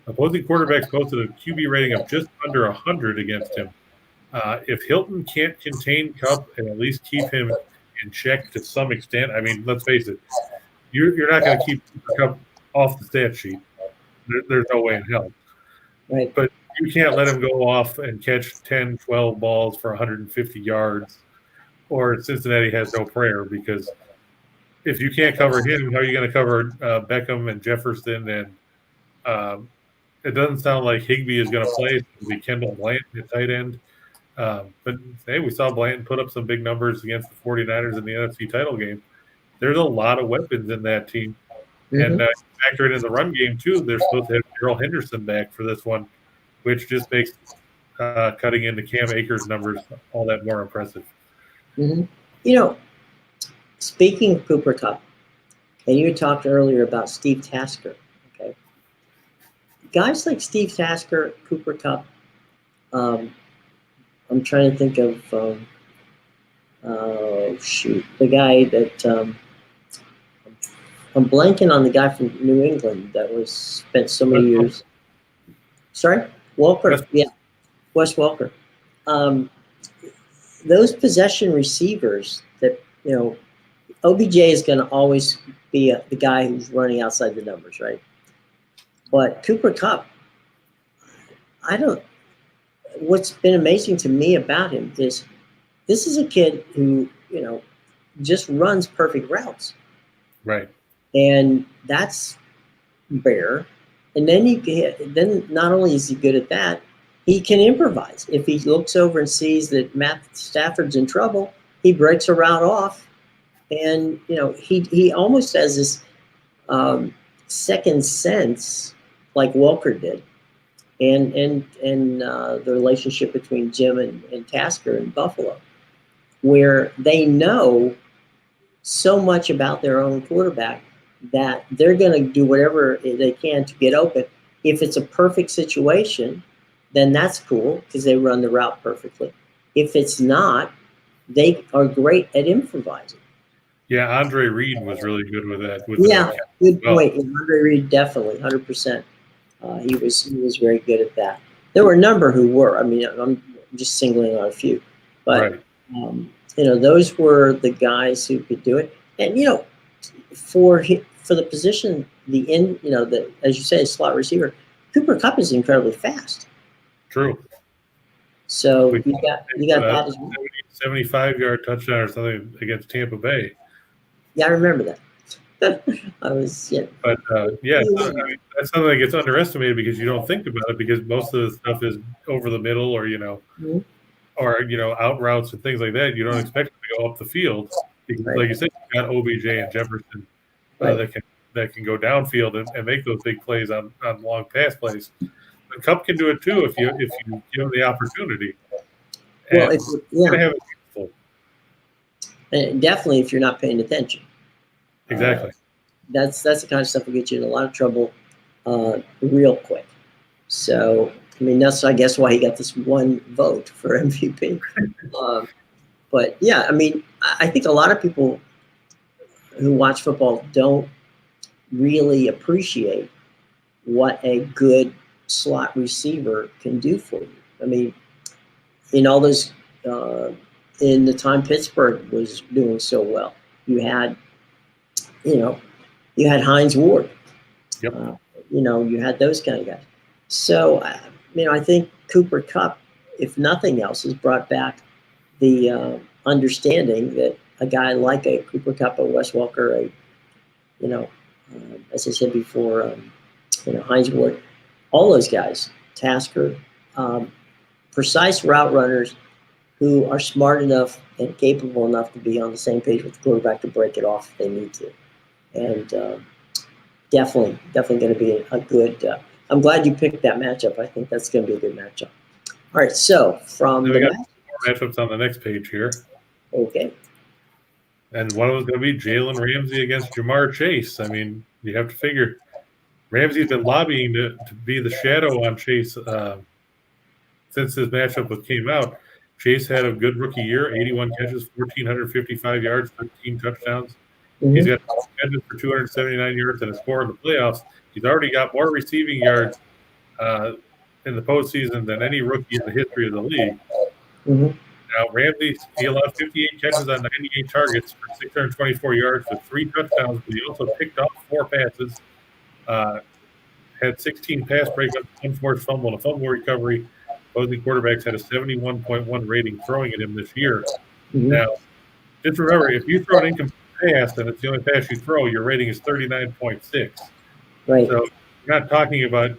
Opposing quarterbacks posted a QB rating of just under 100 against him. If Hilton can't contain Kupp and at least keep him in check to some extent, I mean, let's face it, you're not going to keep Kupp off the stat sheet. There's no way in hell. Right. But you can't let him go off and catch 10, 12 balls for 150 yards, or Cincinnati has no prayer because if you can't cover him, how are you going to cover Beckham and Jefferson and It doesn't sound like Higbee is going to play. It'll be Kendall Blanton at tight end. But hey, we saw Blanton put up some big numbers against the 49ers in the NFC title game. There's a lot of weapons in that team. And factor it in the run game, too. They're supposed to have Darrell Henderson back for this one, which just makes cutting into Cam Akers' numbers all that more impressive. You know, speaking of Cooper Kupp, and you talked earlier about Steve Tasker, okay? Guys like Steve Tasker, Cooper Kupp, I'm trying to think of, the guy that, I'm blanking on the guy from New England that spent so many years. Sorry? Walker, yeah. Wes Walker. Those possession receivers that, OBJ is going to always be the guy who's running outside the numbers, right? But Cooper Kupp, what's been amazing to me about him is this is a kid who, just runs perfect routes. Right. And that's rare. And then not only is he good at that, he can improvise. If he looks over and sees that Matt Stafford's in trouble, he breaks a route off. And, he almost has this second sense like Walker did. And the relationship between Jim and Tasker in Buffalo, where they know so much about their own quarterback that they're going to do whatever they can to get open. If it's a perfect situation, then that's cool because they run the route perfectly. If it's not, they are great at improvising. Yeah, Andre Reed was really good with that. Good point. Andre Reed, definitely, 100%. He was very good at that. There were a number who were. I mean, I'm just singling out a few. But, those were the guys who could do it. And, for the position, as you say, slot receiver, Cooper Kupp is incredibly fast. True. So you got that as well. 75-yard touchdown or something against Tampa Bay. Yeah, I remember that. But that's something that gets underestimated because you don't think about it because most of the stuff is over the middle or out routes and things like that. You don't expect it to go up the field because, like you said, you got OBJ and Jefferson that can go downfield and make those big plays on long pass plays. But Kupp can do it too if you give him the opportunity. And definitely if you're not paying attention. Exactly. That's the kind of stuff that gets you in a lot of trouble real quick. So, I mean, that's, I guess, why he got this one vote for MVP. But, yeah, I mean, I think a lot of people who watch football don't really appreciate what a good slot receiver can do for you. I mean, in all those in the time Pittsburgh was doing so well, you had Hines Ward. Yep. You had those kind of guys. So, I think Cooper Kupp, if nothing else, has brought back the understanding that a guy like a Cooper Kupp, a Wes Walker, as I said before, Hines Ward, all those guys, Tasker, precise route runners who are smart enough and capable enough to be on the same page with the quarterback to break it off if they need to. And definitely going to be a good I'm glad you picked that matchup. I think that's going to be a good matchup. All right, so from we got more matchups on the next page here. Okay. And one of them is going to be Jalen Ramsey against Jamar Chase. I mean, you have to figure Ramsey's been lobbying to be the shadow on Chase since this matchup came out. Chase had a good rookie year, 81 catches, 1,455 yards, 13 touchdowns. Mm-hmm. He's got catches for 279 yards and a score in the playoffs. He's already got more receiving yards in the postseason than any rookie in the history of the league. Mm-hmm. Now, Ramsey, he allowed 58 catches on 98 targets for 624 yards with 3 touchdowns, but he also picked off 4 passes, had 16 pass breakups, 1 forced fumble, and a fumble recovery. Opposing quarterbacks had a 71.1 rating throwing at him this year. Mm-hmm. Now, just remember, if you throw an incomplete pass and it's the only pass you throw, your rating is 39.6. Right. So We're not talking about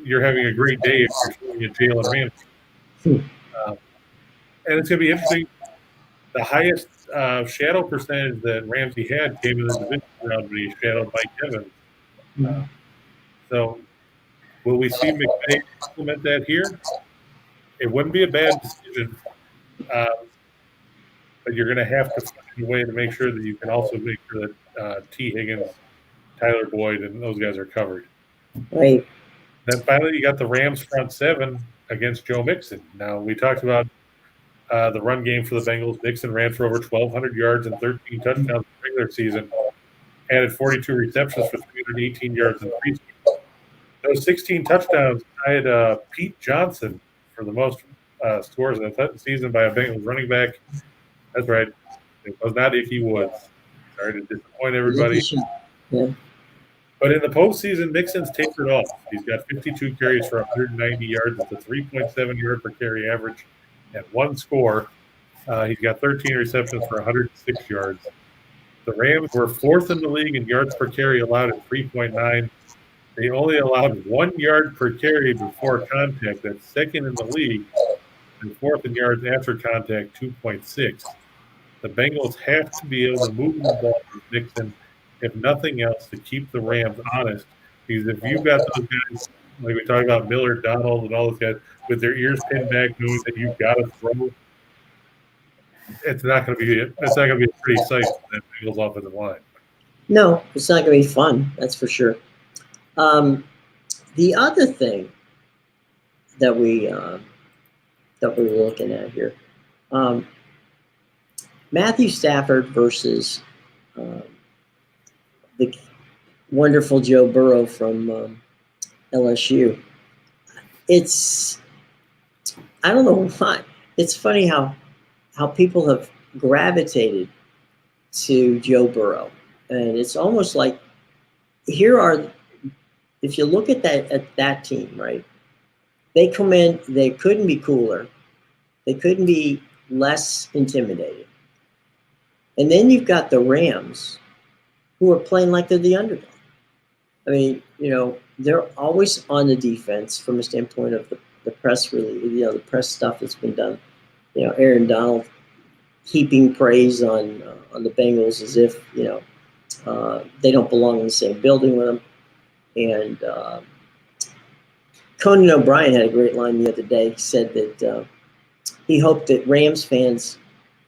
you're having a great day if you're shooting at Jalen Ramsey. And it's going to be interesting. The highest shadow percentage that Ramsey had came in the division round when he shadowed Mike Evans. So will we see McVay implement that here? It wouldn't be a bad decision, but you're going to have to find a way to make sure that you can also make sure that T. Higgins, Tyler Boyd, and those guys are covered. Right. Then finally, you got the Rams front seven against Joe Mixon. Now, we talked about the run game for the Bengals. Mixon ran for over 1,200 yards and 13 touchdowns in the regular season, added 42 receptions for 318 yards in preseason. Those 16 touchdowns tied Pete Johnson for the most scores in the season by a Bengals running back. That's right. It was not Icky Woods. Sorry to disappoint everybody. Yeah. But in the postseason, Mixon's tapered off. He's got 52 carries for 190 yards. It's a 3.7 yard per carry average and one score. He's got 13 receptions for 106 yards. The Rams were fourth in the league in yards per carry allowed at 3.9. They only allowed 1 yard per carry before contact. That's second in the league. And fourth in yards after contact, 2.6. The Bengals have to be able to move the ball with Mixon, if nothing else, to keep the Rams honest. Because if you've got those guys, like we talked about Miller, Donald, and all those guys, with their ears pinned back, knowing that you've got to throw, it's not going to be a pretty sight for that Bengals offensive line. No, it's not going to be fun. That's for sure. The other thing that we were looking at here, Matthew Stafford versus the wonderful Joe Burrow from LSU. I don't know why. It's funny how people have gravitated to Joe Burrow, and it's almost like if you look at that team, right? They come in, they couldn't be cooler, they couldn't be less intimidated, and then you've got the Rams, who are playing like they're the underdog. I mean, they're always on the defense from a standpoint of the press release, the press stuff that's been done. Aaron Donald heaping praise on the Bengals as if they don't belong in the same building with them. And Conan O'Brien had a great line the other day. He said that he hoped that Rams fans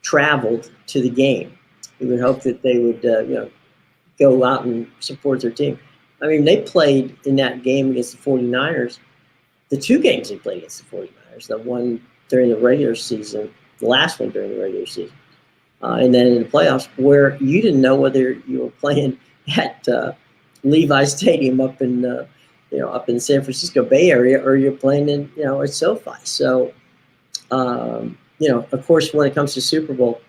traveled to the game. He would hope that they would go out and support their team. I mean, they played in that game against the 49ers. The two games they played against the 49ers, the one during the regular season, the last one during the regular season, and then in the playoffs, where you didn't know whether you were playing at Levi Stadium up in San Francisco Bay Area, or you're playing in at SoFi. So of course, when it comes to Super Bowl,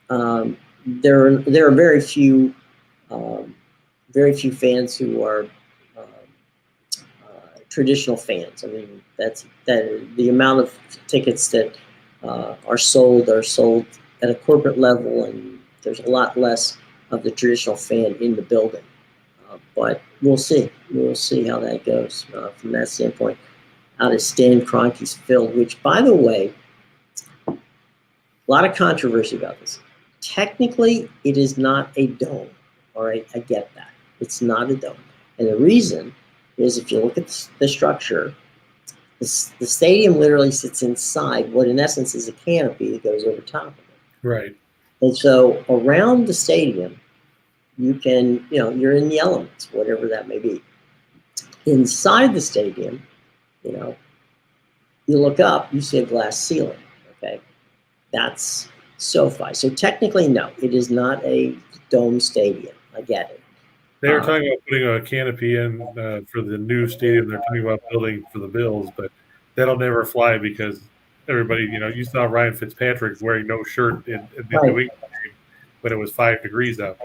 there are very few fans who are traditional fans. I mean, that the amount of tickets that are sold at a corporate level, and there's a lot less of the traditional fan in the building. But we'll see. We'll see how that goes from that standpoint. Out of Stan Kroenke's field, which, by the way, a lot of controversy about this. Technically, it is not a dome. All right, I get that. It's not a dome. And the reason is, if you look at the structure, the stadium literally sits inside what in essence is a canopy that goes over top of it. Right. And so around the stadium, you can, you're in the elements, whatever that may be. Inside the stadium, you look up, you see a glass ceiling, okay? That's SoFi. So technically, no, it is not a dome stadium. I get it. They were talking about putting a canopy in for the new stadium they're talking about building for the Bills, but that'll never fly because everybody, you saw Ryan Fitzpatrick wearing no shirt in the New England game when it was 5 degrees out.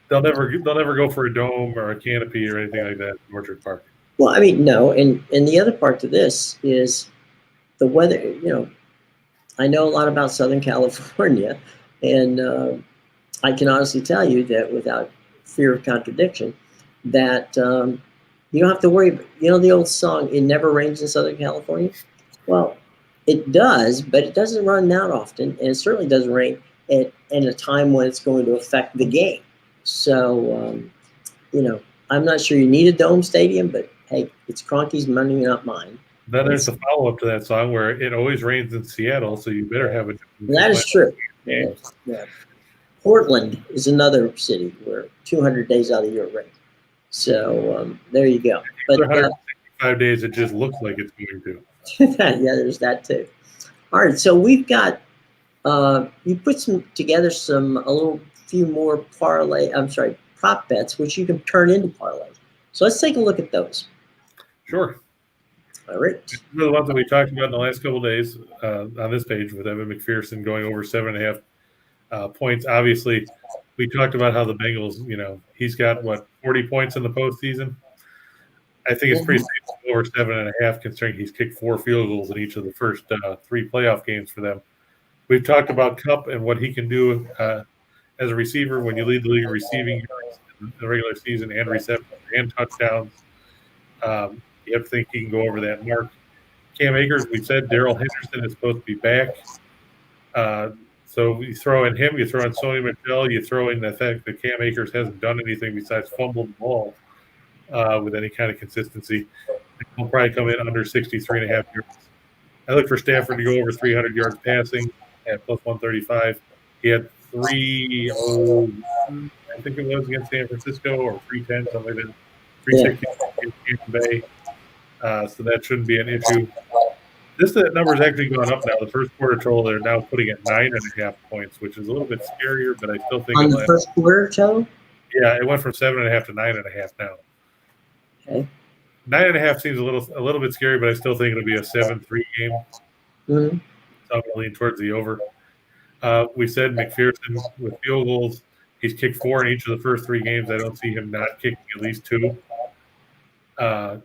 They'll never go for a dome or a canopy or anything like that in Orchard Park. Well, I mean, no, and the other part to this is the weather. I know a lot about Southern California, and I can honestly tell you that without fear of contradiction, that you don't have to worry. You know the old song, "It Never Rains in Southern California"? Well, it does, but it doesn't run that often, and it certainly doesn't rain at a time when it's going to affect the game. So, I'm not sure you need a dome stadium, but hey, it's Cronky's money, not mine. Then there's the follow-up to that song where it always rains in Seattle, so you better have a. That is true. Yeah. Portland is another city where 200 days out of the year rain. So there you go. But 165 days, it just looks like it's going to. Yeah, there's that too. All right, so we've got you put together a little few more prop bets, which you can turn into parlays. So let's take a look at those. Sure. All right. The ones that we talked about in the last couple of days on this page with Evan McPherson going over 7.5 points. Obviously, we talked about how the Bengals, he's got 40 points in the postseason. I think it's pretty safe to go over 7.5, considering he's kicked 4 field goals in each of the first 3 playoff games for them. We've talked about Kupp and what he can do as a receiver when you lead the league receiving yards in the regular season and receptions and touchdowns. You have to think he can go over that mark. Cam Akers, we said Darrell Henderson is supposed to be back. So you throw in him, you throw in Sony Michel, you throw in the fact that Cam Akers hasn't done anything besides fumble the ball with any kind of consistency. He'll probably come in under 63.5 yards. I look for Stafford to go over 300 yards passing at plus 135. He had 3-0, I think it was against San Francisco, or 310, something like that. 360 against Tampa Bay. So that shouldn't be an issue. This number is actually going up now. The first quarter total, they're now putting at 9.5 points, which is a little bit scarier, but I still think on the first quarter total. Yeah, it went from 7.5 to 9.5 now. Okay. 9.5 seems a little bit scary, but I still think it'll be a 7-3 game. Mm-hmm. So I'm going to lean towards the over. We said McPherson with field goals. He's kicked 4 in each of the first 3 games. I don't see him not kicking at least 2.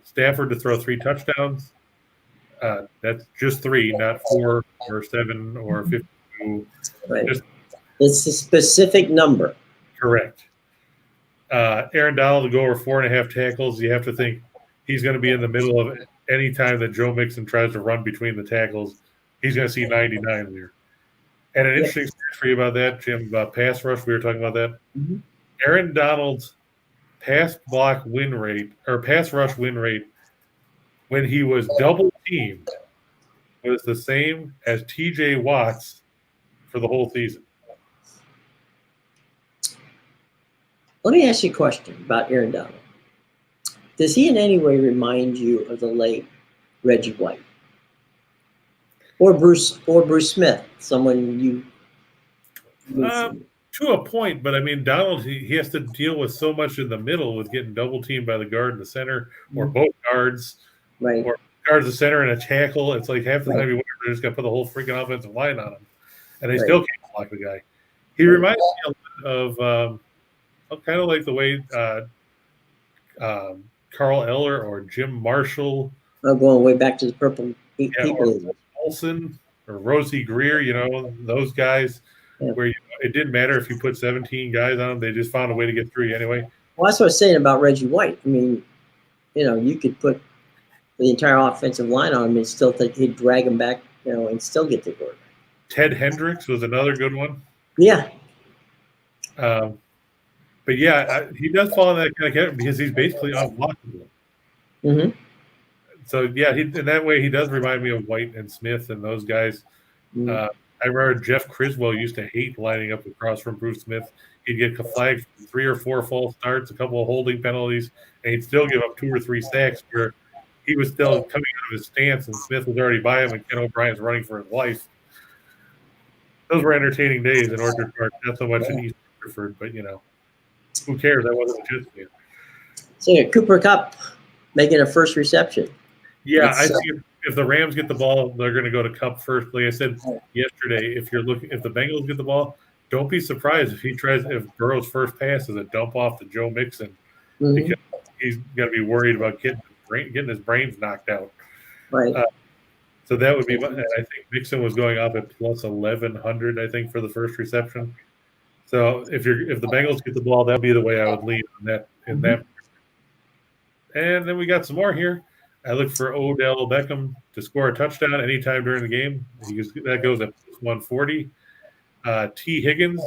Stafford to throw 3 touchdowns. That's just 3, not 4 or 7 or 52. Right. It's a specific number. Correct. Aaron Donald to go over 4.5 tackles. You have to think he's going to be in the middle of any time that Joe Mixon tries to run between the tackles. He's going to see 99 there. And an interesting story for you about that, Jim, pass rush, we were talking about that. Mm-hmm. Aaron Donald's pass rush win rate when he was double teamed was the same as TJ Watt's for the whole season. Let me ask you a question about Aaron Donald. Does he in any way remind you of the late Reggie White? Or Bruce Smith, someone you to a point, but I mean Donald, he has to deal with so much in the middle with getting double teamed by the guard in the center, or both guards, right? Or guards the center and a tackle. It's like half the time you just got to put the whole freaking offensive line on him, and they still can't block the guy. He reminds me of kind of like the way Carl Eller or Jim Marshall. Going way back to the purple people. Or Olsen or Rosie Greer, those guys where it didn't matter if you put 17 guys on them, they just found a way to get through you anyway. Well, that's what I was saying about Reggie White. I mean, you could put the entire offensive line on him and still think he'd drag him back, and still get the quarterback. Ted Hendricks was another good one. Yeah. But yeah, he does fall in that kind of category because he's basically unblockable. Mm-hmm. So yeah, in that way, he does remind me of White and Smith and those guys. Mm-hmm. I remember Jeff Criswell used to hate lining up across from Bruce Smith. He'd get flagged for 3 or 4 false starts, a couple of holding penalties, and he'd still give up 2 or 3 sacks where he was still coming out of his stance and Smith was already by him and Ken O'Brien's running for his life. Those were entertaining days in Orchard Park, not so much in East Rutherford, but who cares? That wasn't a Jets game. So Cooper Kupp making a first reception. Yeah, I think if the Rams get the ball, they're going to go to Kupp first. Like I said yesterday, if the Bengals get the ball, don't be surprised if Burrow's first pass is a dump off to Joe Mixon, because he's going to be worried about getting his brains knocked out. Right. So that would be. I think Mixon was going up at plus 1,100. I think for the first reception. So if the Bengals get the ball, that'd be the way I would lean on that in that. And then we got some more here. I look for Odell Beckham to score a touchdown anytime during the game. That goes at 140. T. Higgins,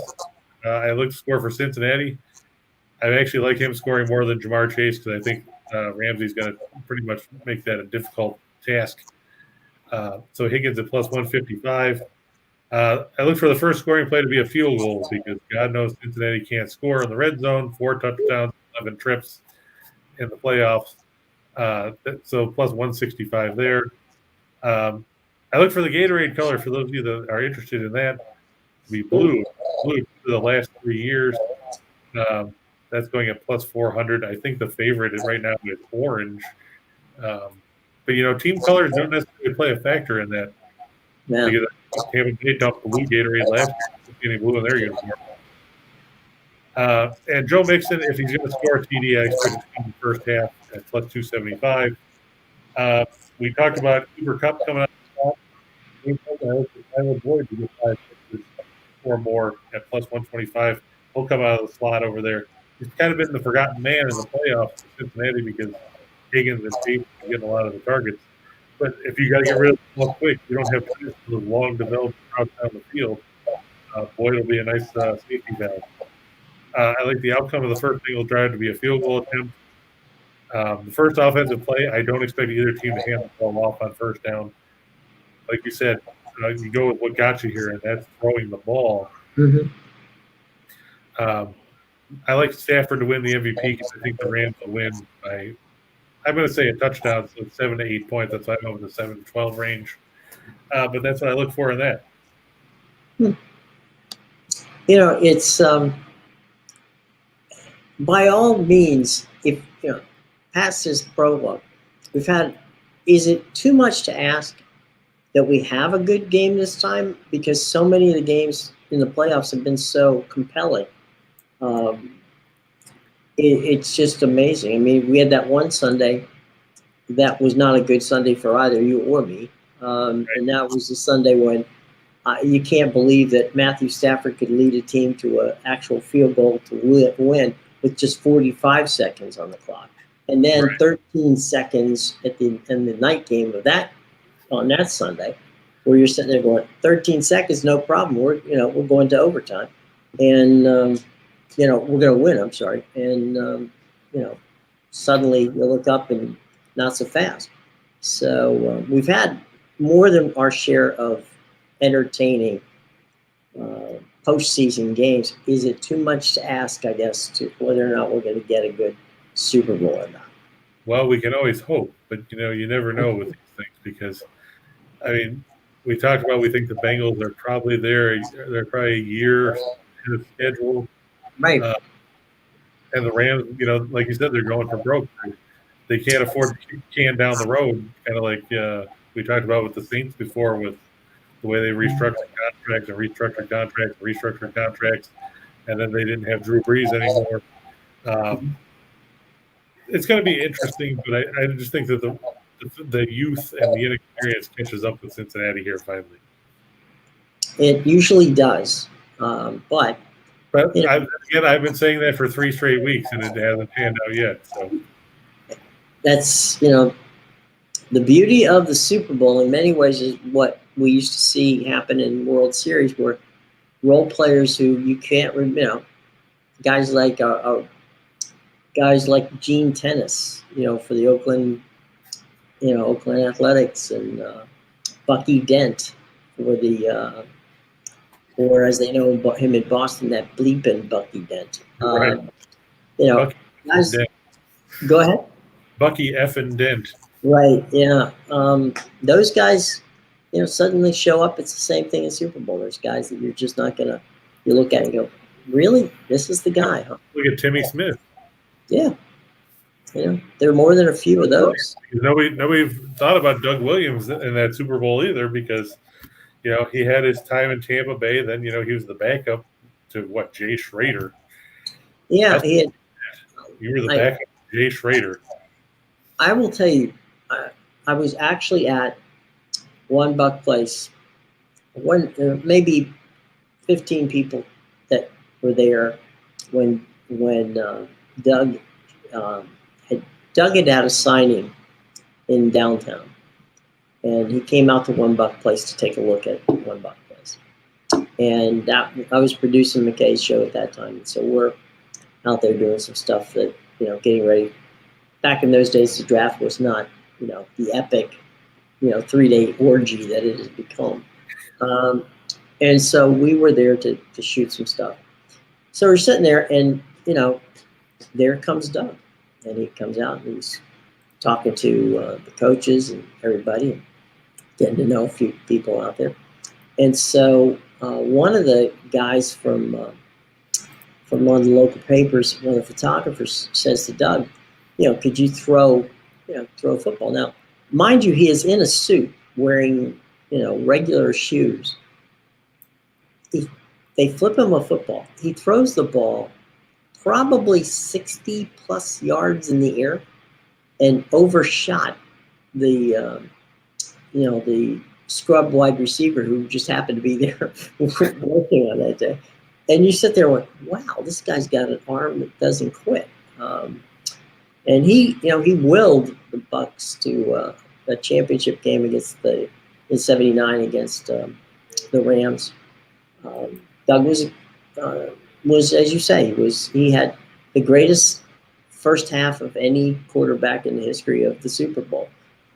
I look to score for Cincinnati. I actually like him scoring more than Jamar Chase because I think Ramsey's going to pretty much make that a difficult task. So Higgins at plus 155. I look for the first scoring play to be a field goal because God knows Cincinnati can't score in the red zone. 4 touchdowns, 11 trips in the playoffs. So plus 165 there. I look for the Gatorade color for those of you that are interested in that to be blue. Blue for the last 3 years. That's going at plus 400. I think the favorite right now is orange. But, team colors don't necessarily play a factor in that. Yeah. Because Tampa Bay dumped blue Gatorade last year. Blue in their uniform. And Joe Mixon, if he's going to score a TD, I expect it in the first half at plus 275. We talked about Cooper Kupp coming out. I would avoid to get 5 pitches or more at plus 125. He'll come out of the slot over there. He's kind of been the forgotten man in the playoffs for Cincinnati because Higgins and Tate are getting a lot of the targets. But if you got to get rid of the ball quick, you don't have time for those long developed routes down the field. Boyd will be a nice safety valve. I like the outcome of the first single drive to be a field goal attempt. The first offensive play, I don't expect either team to hand the ball off on first down. Like you said, you go with what got you here, and that's throwing the ball. Mm-hmm. I like Stafford to win the MVP because I think the Rams will win by, I'm going to say a touchdown, so 7 to 8 points. That's why I'm over the 7 to 12 range. But that's what I look for in that. It's by all means, if past this prologue, is it too much to ask that we have a good game this time? Because so many of the games in the playoffs have been so compelling. It's just amazing. I mean, we had that one Sunday that was not a good Sunday for either you or me. And that was the Sunday when you can't believe that Matthew Stafford could lead a team to an actual field goal to win with just 45 seconds on the clock. And then 13 seconds in the night game of that on that Sunday, where you're sitting there going, 13 seconds, no problem. We're going to overtime, and we're going to win. I'm sorry, and suddenly you look up and not so fast. So we've had more than our share of entertaining postseason games. Is it too much to ask, I guess, to whether or not we're going to get a good Super Bowl or not? Well, we can always hope, but you never know with these things because, I mean, we talked about we think the Bengals are probably there. They're probably a year ahead of schedule, right? And the Rams, like you said, they're going for broke. They can't afford to kick the can down the road, kind of like we talked about with the Saints before, with the way they restructured contracts, and then they didn't have Drew Brees anymore. It's going to be interesting, but I just think that the youth and the inexperience catches up with Cincinnati here finally. It usually does, but I've been saying that for 3 straight weeks, and it hasn't panned out yet. So that's the beauty of the Super Bowl in many ways is what we used to see happen in World Series, where role players who you can't guys like Gene Tennis, for the Oakland Athletics, and Bucky Dent for the or as they know him in Boston, that bleeping Bucky Dent. Bucky guys, Dent. Go ahead. Bucky effing Dent. Right. Yeah. Those guys, suddenly show up. It's the same thing in Super Bowl. There's guys that you're just not gonna. You look at it and go, really? This is the guy, huh? Look at Timmy Smith. Yeah. There are more than a few of those. Nobody thought about Doug Williams in that Super Bowl either because, he had his time in Tampa Bay. Then, he was the backup to Jay Schrader. Yeah, you were the backup to Jay Schrader. I will tell you, I was actually at one Buck place. Maybe 15 people that were there when Doug Doug had a signing in downtown, and he came out to One Buck Place to take a look at One Buck Place. And I was producing McKay's show at that time, and so we're out there doing some stuff that, getting ready. Back in those days, the draft was not, the epic, 3-day orgy that it has become. And so we were there to shoot some stuff. So we're sitting there, and, there comes Doug. And he comes out, and he's talking to the coaches and everybody, and getting to know a few people out there. And so one of the guys from one of the local papers, one of the photographers, says to Doug, could you throw a football? Now, mind you, he is in a suit wearing, regular shoes. They flip him a football. He throws the ball probably 60 plus yards in the air and overshot the scrub wide receiver who just happened to be there working on that day. And you sit there and went, wow, this guy's got an arm that doesn't quit. And he willed the Bucks to a championship game in '79 against the Rams. Doug was, as you say, he had the greatest first half of any quarterback in the history of the Super Bowl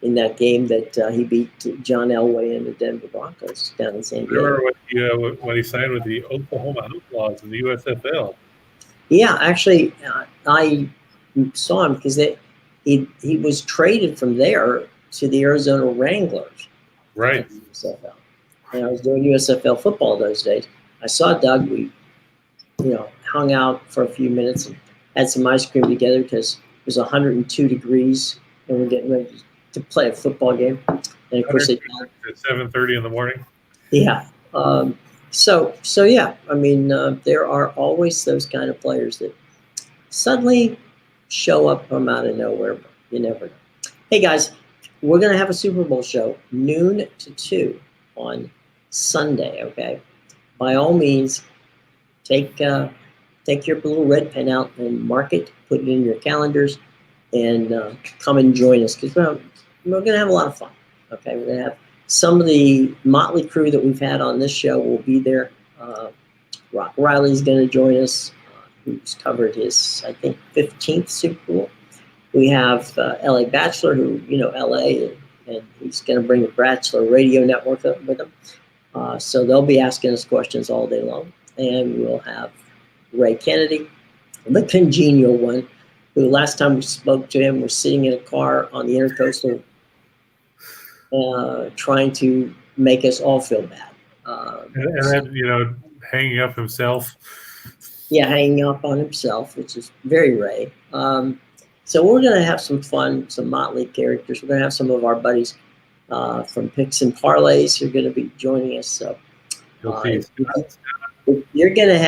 in that game that he beat John Elway and the Denver Broncos down in San Diego. Remember when he signed with the Oklahoma Outlaws in the USFL? Yeah, actually, I saw him because he was traded from there to the Arizona Wranglers. Right. USFL. And I was doing USFL football those days. I saw Doug. We, hung out for a few minutes and had some ice cream together because it was 102 degrees and we're getting ready to play a football game. And of course, at 7:30 in the morning. Yeah. So yeah. I mean, there are always those kind of players that suddenly show up from out of nowhere. But you never know. Hey guys, we're gonna have a Super Bowl show noon to 2 on Sunday. Okay. By all means, take your little red pen out and mark it, put it in your calendars, and come and join us because we're going to have a lot of fun. Okay, we're going to have some of the motley crew that we've had on this show will be there. Rock Riley's going to join us, who's covered his, I think, 15th Super Bowl. We have LA Bachelor, who, LA, and he's going to bring the Bachelor Radio Network up with him. So they'll be asking us questions all day long. And we'll have Ray Kennedy, the congenial one, who last time we spoke to him was sitting in a car on the Intercoastal trying to make us all feel bad. And then, hanging up himself. Yeah, hanging up on himself, which is very Ray. So we're going to have some fun, some motley characters. We're going to have some of our buddies from Picks and Parlays who are going to be joining us. So if you're going to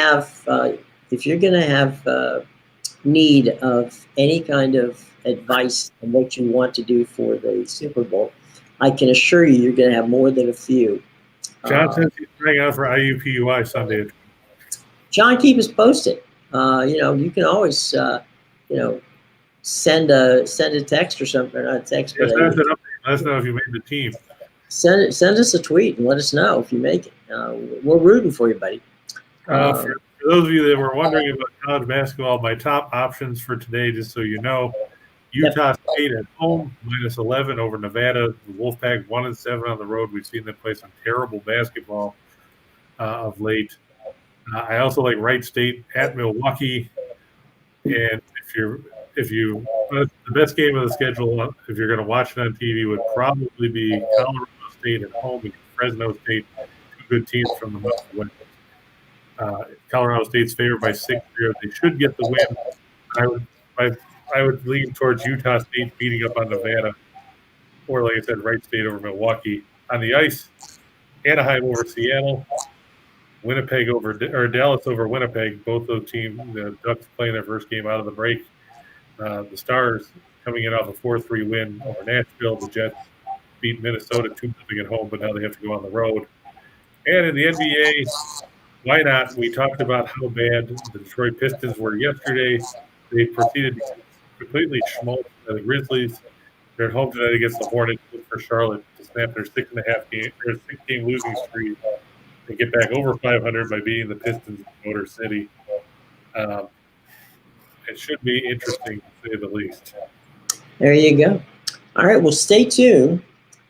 have need of any kind of advice on what you want to do for the Super Bowl, I can assure you're going to have more than a few. John says he's hanging out for IUPUI Sunday. John, keep us posted. You can always, send a text or something. Not a text, but let us know if you made the team. Send us a tweet and let us know if you make it. We're rooting for you, buddy. For those of you that were wondering about college basketball, my top options for today, just so you know, Utah State at home, -11 over Nevada. The Wolfpack 1-7 on the road. We've seen them play some terrible basketball of late. I also like Wright State at Milwaukee. And the best game of the schedule, if you're going to watch it on TV, would probably be Colorado State at home against Fresno State, two good teams from the West. Colorado State's favored by 6 here. They should get the win. I would lean towards Utah State beating up on Nevada, or like I said, Wright State over Milwaukee. On the ice, Anaheim over Seattle, Dallas over Winnipeg. Both those teams, the Ducks playing their first game out of the break. The Stars coming in off a 4-3 win over Nashville. The Jets beat Minnesota 2-0 at home, but now they have to go on the road. And in the NBA, why not? We talked about how bad the Detroit Pistons were yesterday. They proceeded to completely schmaltz by the Grizzlies. They're at home tonight against the Hornets for Charlotte to snap their 6-game losing streak. They get back over 500 by beating the Pistons in Motor City. It should be interesting, to say the least. There you go. All right, well, stay tuned,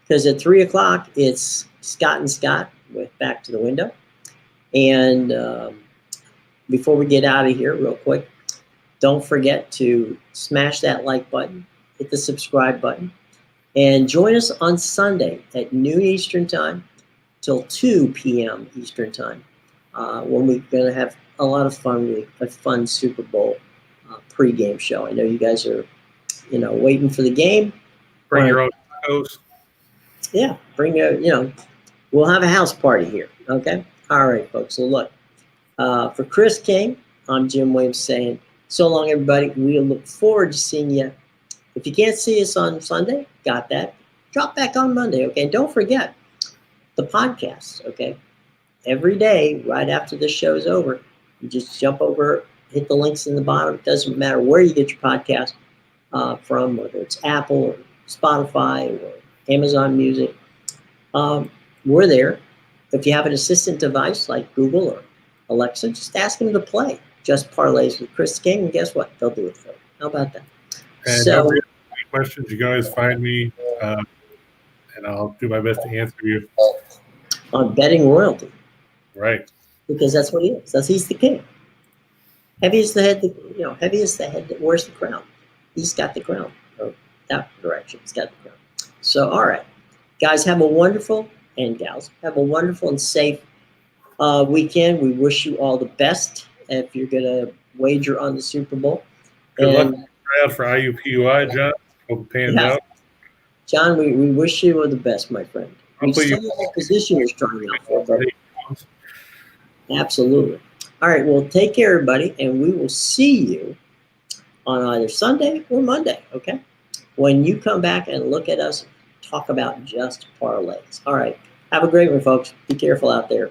because at 3 o'clock, it's Scott and Scott with Back to the Window. And before we get out of here, real quick, don't forget to smash that like button, hit the subscribe button, and join us on Sunday at noon Eastern Time till 2 p.m. Eastern Time, when we're going to have a lot of fun, a fun Super Bowl pregame show. I know you guys are, waiting for the game. Bring your own tacos. Yeah, we'll have a house party here, okay? All right, folks. So look, for Chris King, I'm Jim Williams saying, so long, everybody. We look forward to seeing you. If you can't see us on Sunday, got that. Drop back on Monday, okay? And don't forget the podcast, okay? Every day, right after this show is over, you just jump over, hit the links in the bottom. It doesn't matter where you get your podcast from, whether it's Apple or Spotify or Amazon Music. We're there. If you have an assistant device like Google or Alexa, just ask them to play Just Parlays with Chris King, and guess what? They'll do it for you. How about that? And so, if you have any questions, you can always find me, and I'll do my best to answer you. On Betting Royalty. Right. Because that's what he is. He's the king. Heavy is the head, heavy is the head that wears the crown. He's got the crown. Or that direction. He's got the crown. So, all right. Guys, have a wonderful, and gals, have a wonderful and safe weekend. We wish you all the best if you're going to wager on the Super Bowl. Good luck for IUPUI, John. Hope it pans out. John, we wish you all the best, my friend. We still have a position you're trying out for, but absolutely. All right, well, take care, everybody, and we will see you on either Sunday or Monday, okay? When you come back and look at us talk about Just Parlays. All right, have a great one, folks. Be careful out there.